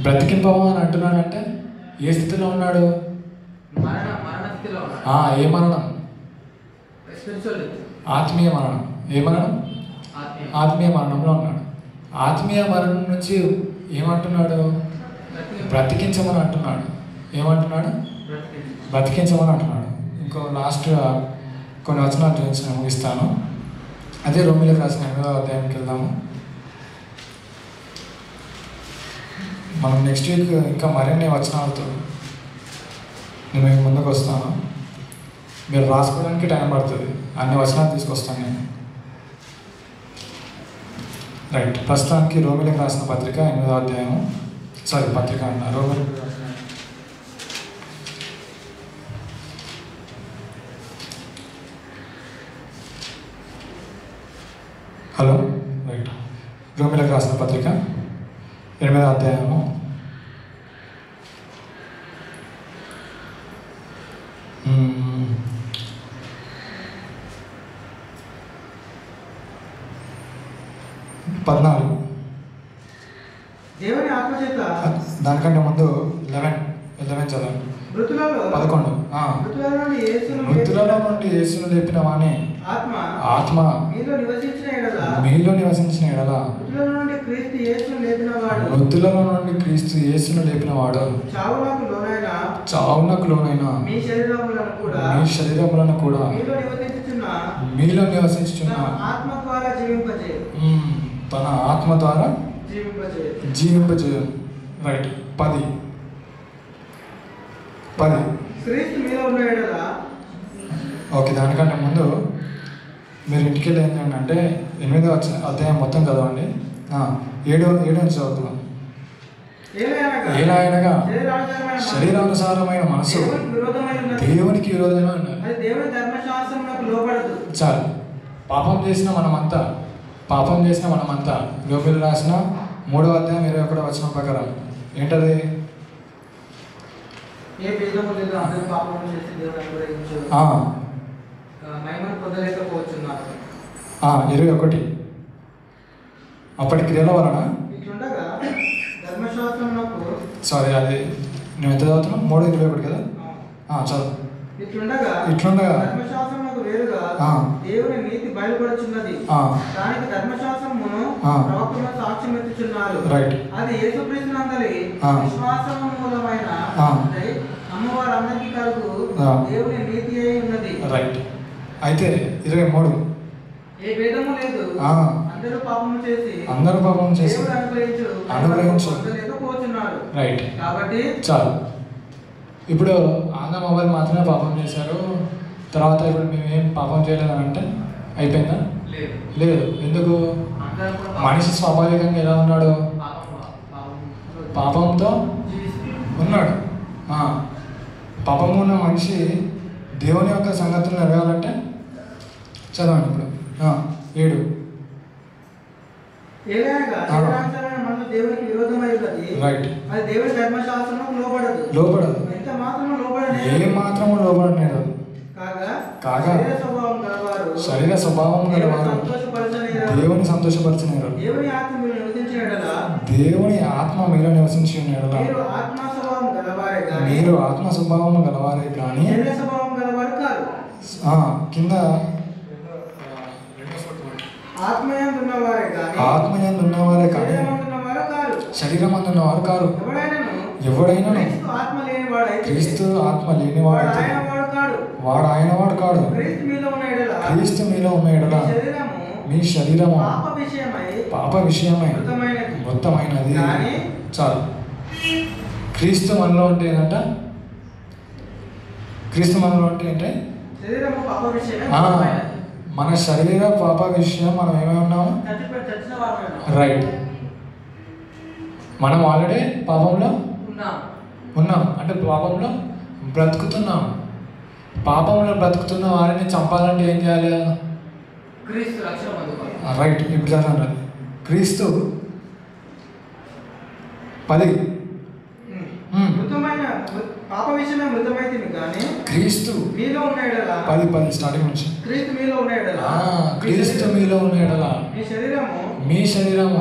బ్రతికింపవా అని అంటున్నాడు అంటే ఏ స్థితిలో ఉన్నాడు? ఏ మరణం? ఆత్మీయ మరణం. ఏ మరణం? ఆత్మీయ మరణంలో ఉన్నాడు. ఆత్మీయ మరణం నుంచి ఏమంటున్నాడు? బ్రతికించమని అంటున్నాడు. ఏమంటున్నాడు? బ్రతికించమని అంటున్నాడు. ఇంకో లాస్ట్ కొన్ని వచనాలు చూపించి నేను ముగిస్తాను. అదే రోమిలకు రాసిన 8వ అధ్యాయానికి వెళ్దాము. మనం నెక్స్ట్ వీక్ ఇంకా మరిన్ని వచనాలతో నేను ముందుకు వస్తాను. మీరు రాసుకోవడానికి టైం పడుతుంది, అన్ని వచనాలు తీసుకొస్తాను నేను. రైట్, ప్రస్తుతానికి రోమిలకు రాసిన పత్రిక 8వ అధ్యాయం, పత్రిక అన్న రోమిలకు రాసిన హలో రైట్, రోమిలకు రాసిన పత్రిక 8వ అధ్యాయము 14. దేవుని ఆత్మచేత దానికంటే ముందు 11 చదవండి. 11 మృతులలో నుండి యేసును లేపిన వాని ఆత్మ మీలో నివసించిన ఎడల మృతులలో నుండి క్రీస్తు యేసును లేపిన వాడు చావునకు లోనైన మీ శరీరములను కూడా మీలో నివసించుచున్న తన ఆత్మ ద్వారా జీవింపజేయు. Right, 10 okay. దానికంటే ముందు మీరు ఇంటికి వెళ్ళి ఏంటంటే 8వ అధ్యాయం మొత్తం చదవండి. 7 నుంచి చదువుతున్నాం. ఏలాయనగా శరీరానుసారమైన మనసు దేవునికి విరోధంగా ఉన్నారు. చాలు, పాపం చేసిన మనమంతా రోమిలకు రాసిన 3వ అధ్యాయం 21వ వచనం ప్రకారం ఏంటది? ఏ భేదము లేదు, అందరూ పాపము చేసి దేవుని అనుగ్రహించు మహిమను పొందలేకపోతున్నారు. 21 అప్పటి క్రియల వలన ఇట్లుండగా ధర్మశాస్త్రమునకు అది నేను ఎంత చదువుతున్నాను? 3:21 కదా? చదువు. ఇట్లుండగా ధర్మశాస్త్రమునకు వేరుగా దేవుని నీతి బయలుపడుచున్నది. దానికి ధర్మశాస్త్రమును ప్రవక్తలు సాక్ష్యం ఇచ్చుచున్నారు. అది యేసుక్రీస్తునందలి విశ్వాసము మూలమైన అమ్మవారందరికీ కలుగు దేవుని నీతి అయి ఉన్నది. రైట్. అయితే 23 ఏ భేదము లేదు, అందరూ పాపము చేసి అనుగ్రహించలేకపోతున్నారు. రైట్. కాబట్టి చాలు. ఇప్పుడు ఆంధ్ర మొబైల్ మాత్రమే పాపం చేశారు, తర్వాత ఇప్పుడు మేము ఏం పాపం చేయలేదని అంటే అయిపోయిందా? లేదు. ఎందుకు? మనిషి స్వాభావికంగా ఎలా ఉన్నాడు? పాపంతో ఉన్నాడు. పాపము ఉన్న మనిషి దేవుని యొక్క సంగతులను ఎరగాలంటే చదవండి ఇప్పుడు 7. దేవునికి విరోధమై ఉన్నది. రైట్. అది దేవుని ధర్మశాస్త్రమునకు లోబడదు. ఎంత మాత్రము లోబడలేదు. ఏ మాత్రము లోబడలేదు. కాగా శరీర స్వభావం గలవారు దేవుని సంతోషపరచనేరు. దేవుని ఆత్మ మీలో నివసించిన ఎడల మీరు ఆత్మ స్వభావం గలవారే కానీ కింద ఆత్మయందు ఉన్నవారే కానీ శరీరం అందున్నవారు కారు. ఎవడైనా లేనివాడైతే క్రీస్తు ఆత్మ లేనివాడైతే వాడు ఆయన వాడు కాడు. క్రీస్తు మీలో ఉన్న ఎడల మీ శరీరము పాప విషయమై మృతమైనది. చాలు. క్రీస్తు మనలో ఉంటే ఏంటంట? క్రీస్తు మనలో ఉంటే ఏంటంటే మన శరీర పాప విషయం మనం ఏమై ఉన్నాము? రైట్. మనం ఆల్రెడీ పాపంలో ఉన్నాం, అంటే పాపంలో బ్రతుకుతున్నాం. పాపంలో బ్రతుకుతున్న వారిని చంపాలంటే ఏం చేయాలి? రైట్. ఇప్పుడు చదవండి. క్రీస్తు 10 క్రీస్తు 10 స్టార్టింగ్ నుంచి క్రీస్తు మీలో ఉన్న ఎడల మీ శరీరము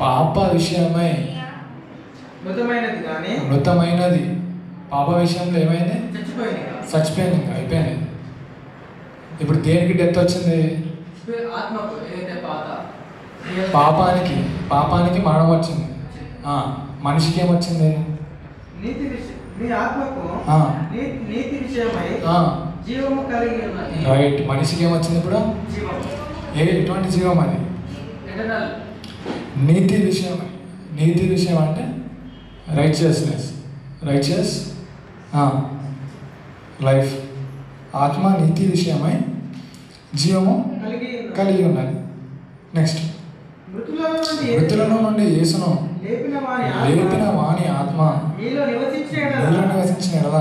పాప విషయమై మృతమైనది. పాప విషయంలో ఏమైంది? చచ్చిపోయింది, అయిపోయింది. ఇప్పుడు దేనికి డెత్ వచ్చింది? పాపానికి మరణం వచ్చింది. మనిషికి ఏమొచ్చింది? రైట్. మనిషికి ఏమొచ్చింది ఇప్పుడు? ఎటువంటి జీవం? అది నీతి విషయమై. నీతి విషయం అంటే రైచియస్ లైఫ్. ఆత్మ నీతి విషయమై జీవము కలిగి ఉన్నది. నెక్స్ట్, మృతులలో నుండి యేసును లేపిన వాని ఆత్మ మీలో నివసించిన ఎడల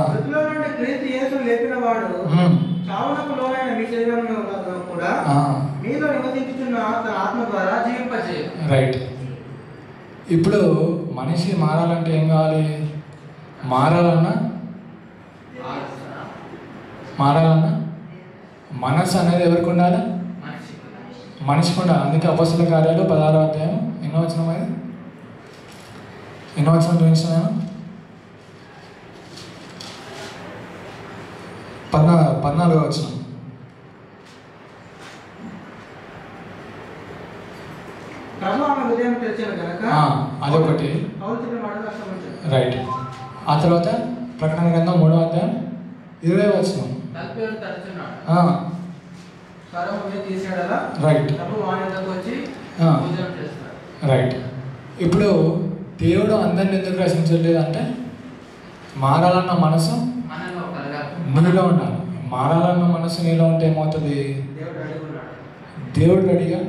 రైట్. ఇప్పుడు మనిషి మారాలంటే ఏం కావాలి? మారాలన్నా మనసు అనేది ఎవరికి ఉండాలి? మనిషికి ఉండాలి. అందుకే అపోస్తలుల కార్యాలు 16వ అధ్యాయం ఎన్నో వచనం? అది ఎన్నో వచనం చూపించిన నేను 14వ వచనం. అదొకటి. రైట్. ఆ తర్వాత ప్రకటన గ్రంథం 3వ అధ్యాయం 20వ వచనం. రైట్. రైట్. ఇప్పుడు దేవుడు అందరిని ఎందుకు రచించలేదు అంటే మారాలన్న మనసు నీలో ఉండాలి. మారాలన్న మనసు నీలో ఉంటే ఏమవుతుంది? దేవుడు రెడీగా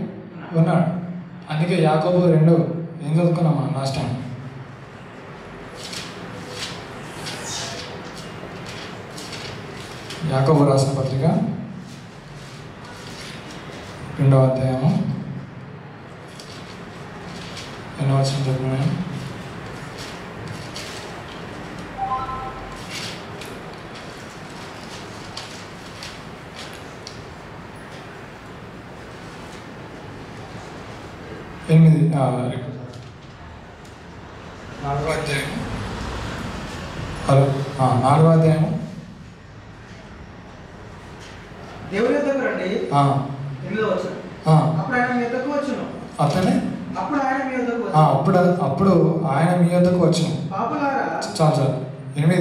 ఉన్నాడు. అందుకే యాకోబు 2 ఏం చదువుకున్నాం మనం లాస్ట్ టైం? యాకోబు రాసిన పత్రిక 2వ అధ్యాయము ఎన్నో వచనం చదువుకున్నాను? 8. 4వ అధ్యాయము. హలో, 4వ అధ్యాయము. దేవుని యొద్దకు రండి. అతనే అప్పుడు ఆయన మీ యొద్దకు వచ్చును. చాలు. 8.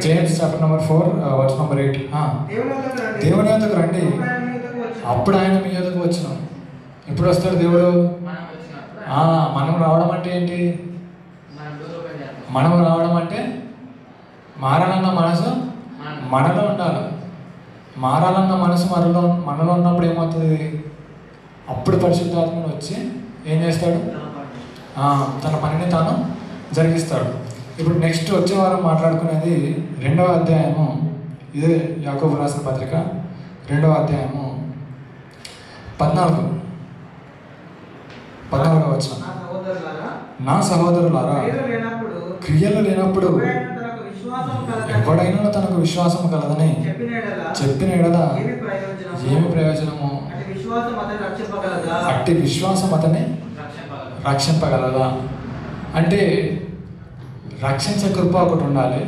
James chapter number 4 verse number 8. దేవుని యొద్దకు రండి, అప్పుడు ఆయన మీ యొద్దకు వచ్చును. ఎప్పుడు వస్తాడు దేవుడు? మనం రావడం అంటే ఏంటి? మనం రావడం అంటే మారాలన్న మనసు మనలో ఉండాలి. మారాలన్న మనసు మనలో ఉన్నప్పుడు ఏమవుతుంది? అప్పుడు పరిశుద్ధాత్మను వచ్చి ఏం చేస్తాడు? తన పనిని తాను జరిగిస్తాడు. ఇప్పుడు నెక్స్ట్ వచ్చే వారం మాట్లాడుకునేది 2వ అధ్యాయము. ఇదే యాకోబు రాసిన పత్రిక 2వ అధ్యాయము 14వ వచనం. నా సహోదరులారా, క్రియలు లేనప్పుడు ఎవడైనా తనకు విశ్వాసం కలదని చెప్పిన ఎడల ఏమి ప్రయోజనము? అట్టి విశ్వాసం అతన్ని రక్షింపగలదా? అంటే రక్షించే కృప ఒకటి ఉండాలి.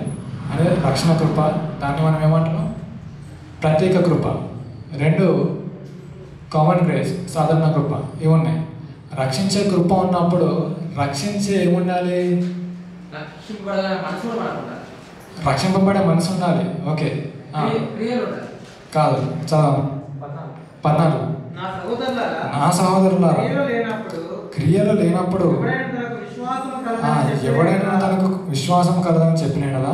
అదే రక్షణ కృప. దాన్ని మనం ఏమంటున్నాం? ప్రత్యేక కృప. 2 కామన్ గ్రేస్, సాధారణ కృప. ఇవి ఉన్నాయి. రక్షించే కృప ఉన్నప్పుడు రక్షించే ఏముండాలి? రక్షింపబడే మనసు ఉండాలి. ఓకే, కాదు చదవ 14. నా సహోదరులారా, క్రియలు లేనప్పుడు ఎవడైనా తనకు విశ్వాసం కలదని చెప్పిన కదా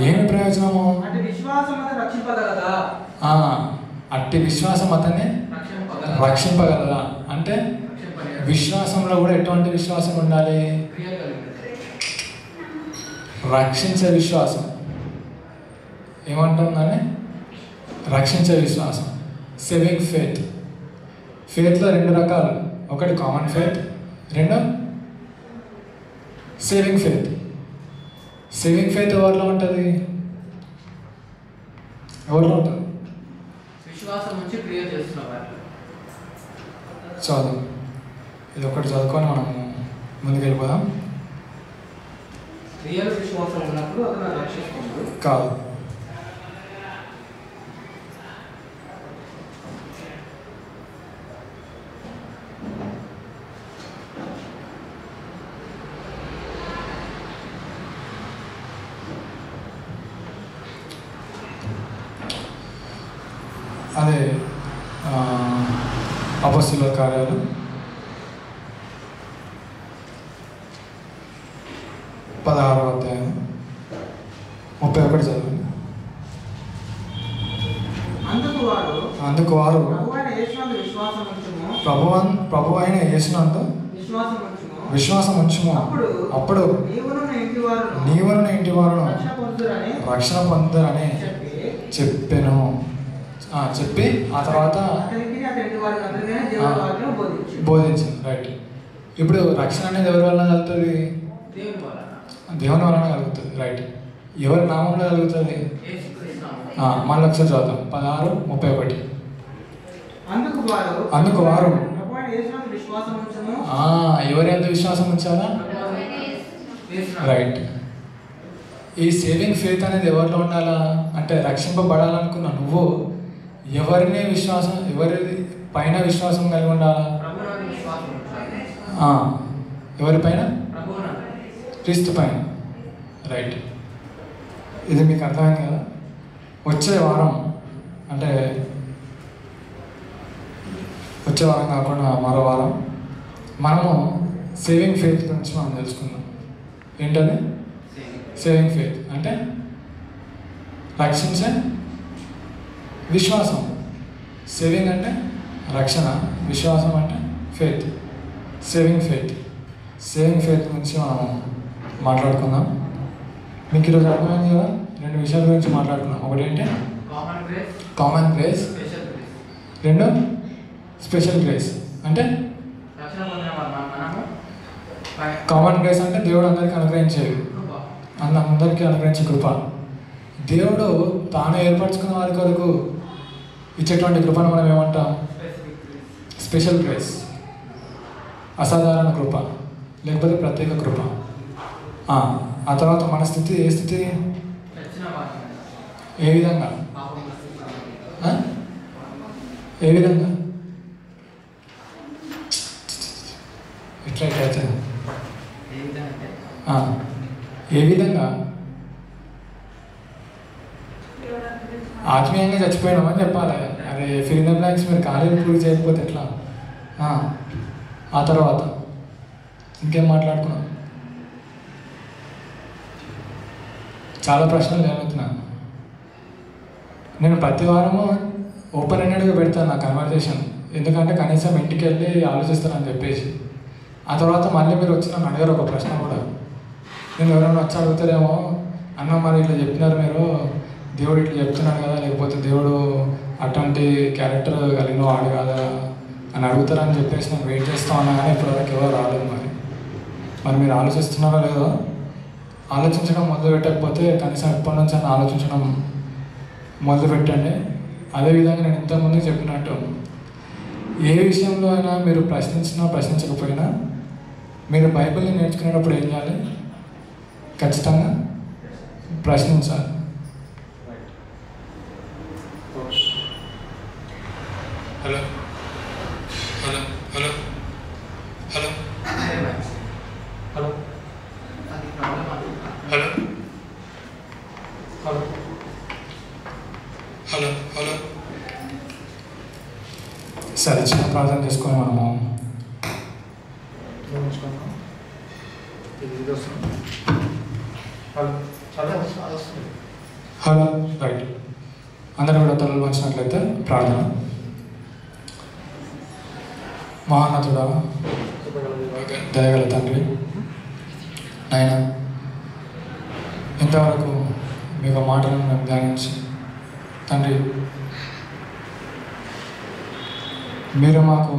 ఏమి ప్రయోజనము? అట్టి విశ్వాసం అతన్ని రక్షింపగలదా? అంటే విశ్వాసంలో కూడా ఎటువంటి విశ్వాసం ఉండాలి? రక్షించే విశ్వాసం. ఏమంటుందని? రక్షించే విశ్వాసం, సేవింగ్ ఫెయిత్. ఫెయిత్లో 2 రకాలు, ఒకటి common faith, 2 saving faith. Saving faith ఎవరిలో ఉంటుంది? చదువు, ఇది ఒకటి చదువుకొని మనం ముందుకు వెళ్ళిపోదాం. కాదు, అదే అపొస్తలుల కార్యాలు 16వ అధ్యాయం 31 చదవండి. అందుకు వారు ప్రభు అయిన యేసునందు విశ్వాసం ఉంచుము, అప్పుడు నీవును నీ ఇంటి వారును రక్షణ పొందుతారని చెప్పాను. చెప్పి ఆ తర్వాత బోధించింది. రైట్. ఇప్పుడు రక్షణ అనేది ఎవరి వలన కలుగుతుంది? దేవుని వలన కలుగుతుంది. రైట్. ఎవరి నామంలో కలుగుతుంది? మళ్ళీ ఒకసారి చదువుతాం. 16:31. అందుకు వారు ఎవరి ఎంత విశ్వాసం ఉంచారా? రైట్. ఈ సేవింగ్ ఫెయిత్ అనేది ఎవరిలో ఉండాలా అంటే, రక్షింపబడాలనుకున్న నువ్వు ఎవరి పైన విశ్వాసం కలిగి ఉండాలా? ఎవరి పైన? క్రీస్తు పైన. రైట్. ఇది మీకు అర్థమైంది కదా? వచ్చే వారం కాకుండా మరో వారం మనము సేవింగ్ ఫెయిత్ గురించి మనం తెలుసుకుందాం. ఏంటది సేవింగ్ ఫెయిత్ అంటే? రక్షించే విశ్వాసం. సేవింగ్ అంటే రక్షణ, విశ్వాసం అంటే ఫెయిత్. సేవింగ్ ఫెయిత్ గురించి మనం మాట్లాడుకుందాం. మీకు ఈరోజు అర్థమైంది కదా? 2 విషయాల గురించి మాట్లాడుకున్నాం. ఒకటి ఏంటి? Common grace, 2 special grace. అంటే కామన్ గ్రేస్ అంటే దేవుడు అందరికీ అనుగ్రహించేది, అందరికీ అనుగ్రహించే కృప. దేవుడు తాను ఏర్పరచుకున్న వారి కొరకు ఇచ్చేటువంటి కృపను మనం ఏమంటాం? స్పెషల్ గ్రేస్, అసాధారణ కృప, లేకపోతే ప్రత్యేక కృప. ఆ తర్వాత మన స్థితి ఏ స్థితి? ఏ విధంగా? ఇట్లయితే ఏ విధంగా? ఆత్మీయంగా చచ్చిపోయినామని చెప్పాలి. అదే ఫిల్ ఇన్ ద బ్లాంక్స్ మీరు కాలేజీ పూర్తి చేయకపోతే ఎట్లా? ఆ తర్వాత ఇంకేం మాట్లాడుకున్నాం? చాలా ప్రశ్నలు జరుగుతున్నాను. నేను ప్రతి వారము ఓపెన్ ఎండెడ్గా పెడతాను నా కన్వర్జేషన్, ఎందుకంటే కనీసం ఇంటికి వెళ్ళి ఆలోచిస్తానని చెప్పేసి. ఆ తర్వాత మళ్ళీ మీరు వచ్చి నన్ను అడిగారు ఒక ప్రశ్న కూడా. నేను ఎవరైనా వచ్చి అడుగుతారేమో, అన్న మరి ఇట్లా చెప్పినారు మీరు, దేవుడు ఇట్లా చెప్తున్నాడు కదా, లేకపోతే దేవుడు అటువంటి క్యారెక్టర్ కలిగిన వాడు కదా అని అడుగుతారని చెప్పేసి నేను వెయిట్ చేస్తా ఉన్నా. కానీ ఇప్పటివరకు ఎవరు రాలేదు. మరి మీరు ఆలోచిస్తున్నారో లేదో? ఆలోచించడం మొదలు పెట్టకపోతే కనీసం ఎప్పటి నుంచి అని ఆలోచించడం మొదలు పెట్టండి. అదేవిధంగా నేను ఇంతకుముందు చెప్పినట్టు ఏ విషయంలో అయినా మీరు ప్రశ్నించకపోయినా మీరు బైబిల్ని నేర్చుకునేటప్పుడు ఏం చేయాలి? ఖచ్చితంగా ప్రశ్నించాలి. Hello hello hello hello hello ప్రార్థన చేసుకొని మనము హలో రైట్ అందరూ కూడా తలలు వంచినట్లయితే ప్రార్థన. మహానతుడా, దయగల తండ్రి, ఆయన ఇంతవరకు మీకు మాటలను మేము ధ్యానించి తండ్రి మీరు మాకు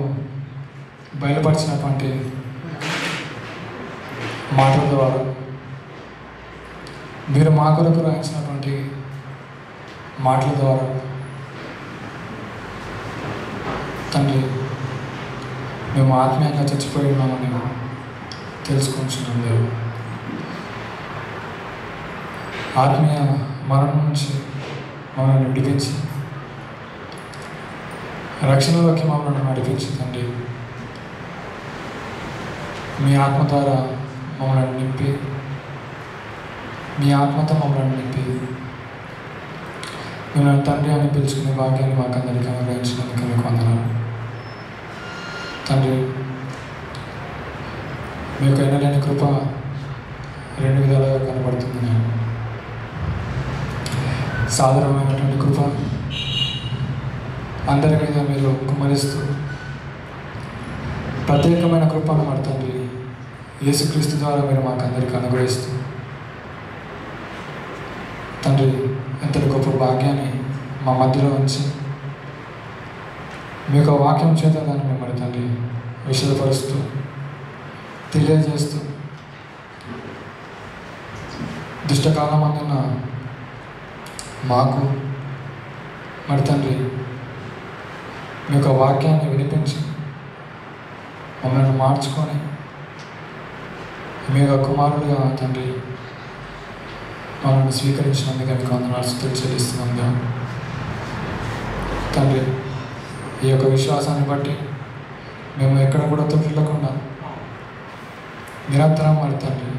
బయలుపరిచినటువంటి మాటల ద్వారా, మీరు మా కొరకు రాయించినటువంటి మాటల ద్వారా తండ్రి మేము ఆత్మీయంగా చచ్చిపోయి ఉన్నామని తెలుసుకుంటున్నాం. మీరు ఆత్మీయ మరణం నుంచి మమ్మల్ని విడిపించి రక్షణలోకి మమ్మల్ని నడిపించి తండ్రి మీ ఆత్మ ద్వారా మమ్మల్ని నింపి, మీ ఆత్మతో మమ్మల్ని నింపి మిమ్మల్ని తండ్రి అని పిలుచుకునే భాగ్యాన్ని మాకు అందరికీ అనుగ్రహించినందుకు మీకు వందనాలు తండ్రి. మీకు ఎనలేని కృప రెండు విధాలుగా కనబడుతుంది. నేను సాధారణమైనటువంటి కృప అందరి మీద మీరు కుమ్మరిస్తూ, ప్రత్యేకమైన కృపను మన తండ్రి యేసుక్రీస్తు ద్వారా మీరు మాకు అందరికీ అనుగ్రహిస్తూ తండ్రి ఎంతటి గొప్ప భాగ్యాన్ని మా మధ్యలో ఉంచి మీ యొక్క వాక్యం చేత దాన్ని మిమ్మల్ని తండ్రి విషదపరుస్తూ తెలియజేస్తూ దుష్టకాలం అందున్న మాకు మరి తండ్రి మీ యొక్క వాక్యాన్ని వినిపించి మమ్మల్ని మార్చుకొని మీ యొక్క కుమారుడుగా తండ్రి మమ్మల్ని స్వీకరించినందుకు మీకు వందనాలు స్తుతులు చెల్లిస్తున్నాం తండ్రి. ఈ యొక్క విశ్వాసాన్ని బట్టి మేము ఎక్కడ కూడా తొట్టిల్లకుండా నిరంతరం మరి తండ్రి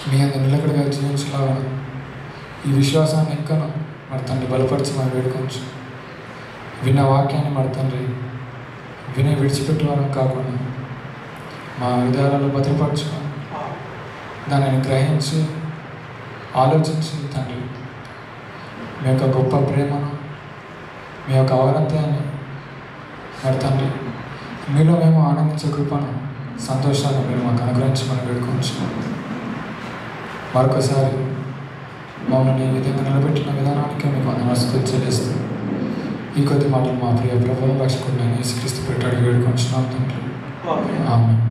మీ అంత నిలకడగా జీవించలాగా ఈ విశ్వాసాన్ని ఎక్కను మరి తండ్రి బలపరిచి మరి వేడుకొంచు. విన్న వాక్యాన్ని మరి తండ్రి విని విడిచిపెట్టేవారం కాకుండా మా హృదయాలలో భద్రపరచుకొని దానిని గ్రహించి ఆలోచించి తండ్రి మీ యొక్క గొప్ప ప్రేమను, మీ యొక్క అవరంతాన్ని మరి తండ్రి మీలో మేము ఆనందించే కృపను, సంతోషాన్ని మీరు మాకు అనుగ్రహించమని వేడుకొంచు. మరొకసారి మమ్మల్ని ఈ విధంగా నిలబెట్టిన విధానానికి మీకు వందనాలు చెల్లిస్తూ ఈ కొద్ది మాటలు మా ప్రియ ప్రభువు రక్షకుడైన యేసుక్రీస్తు పెట్టాడు వేడుకొంచున్నాం తండ్రి. ఆమేన్.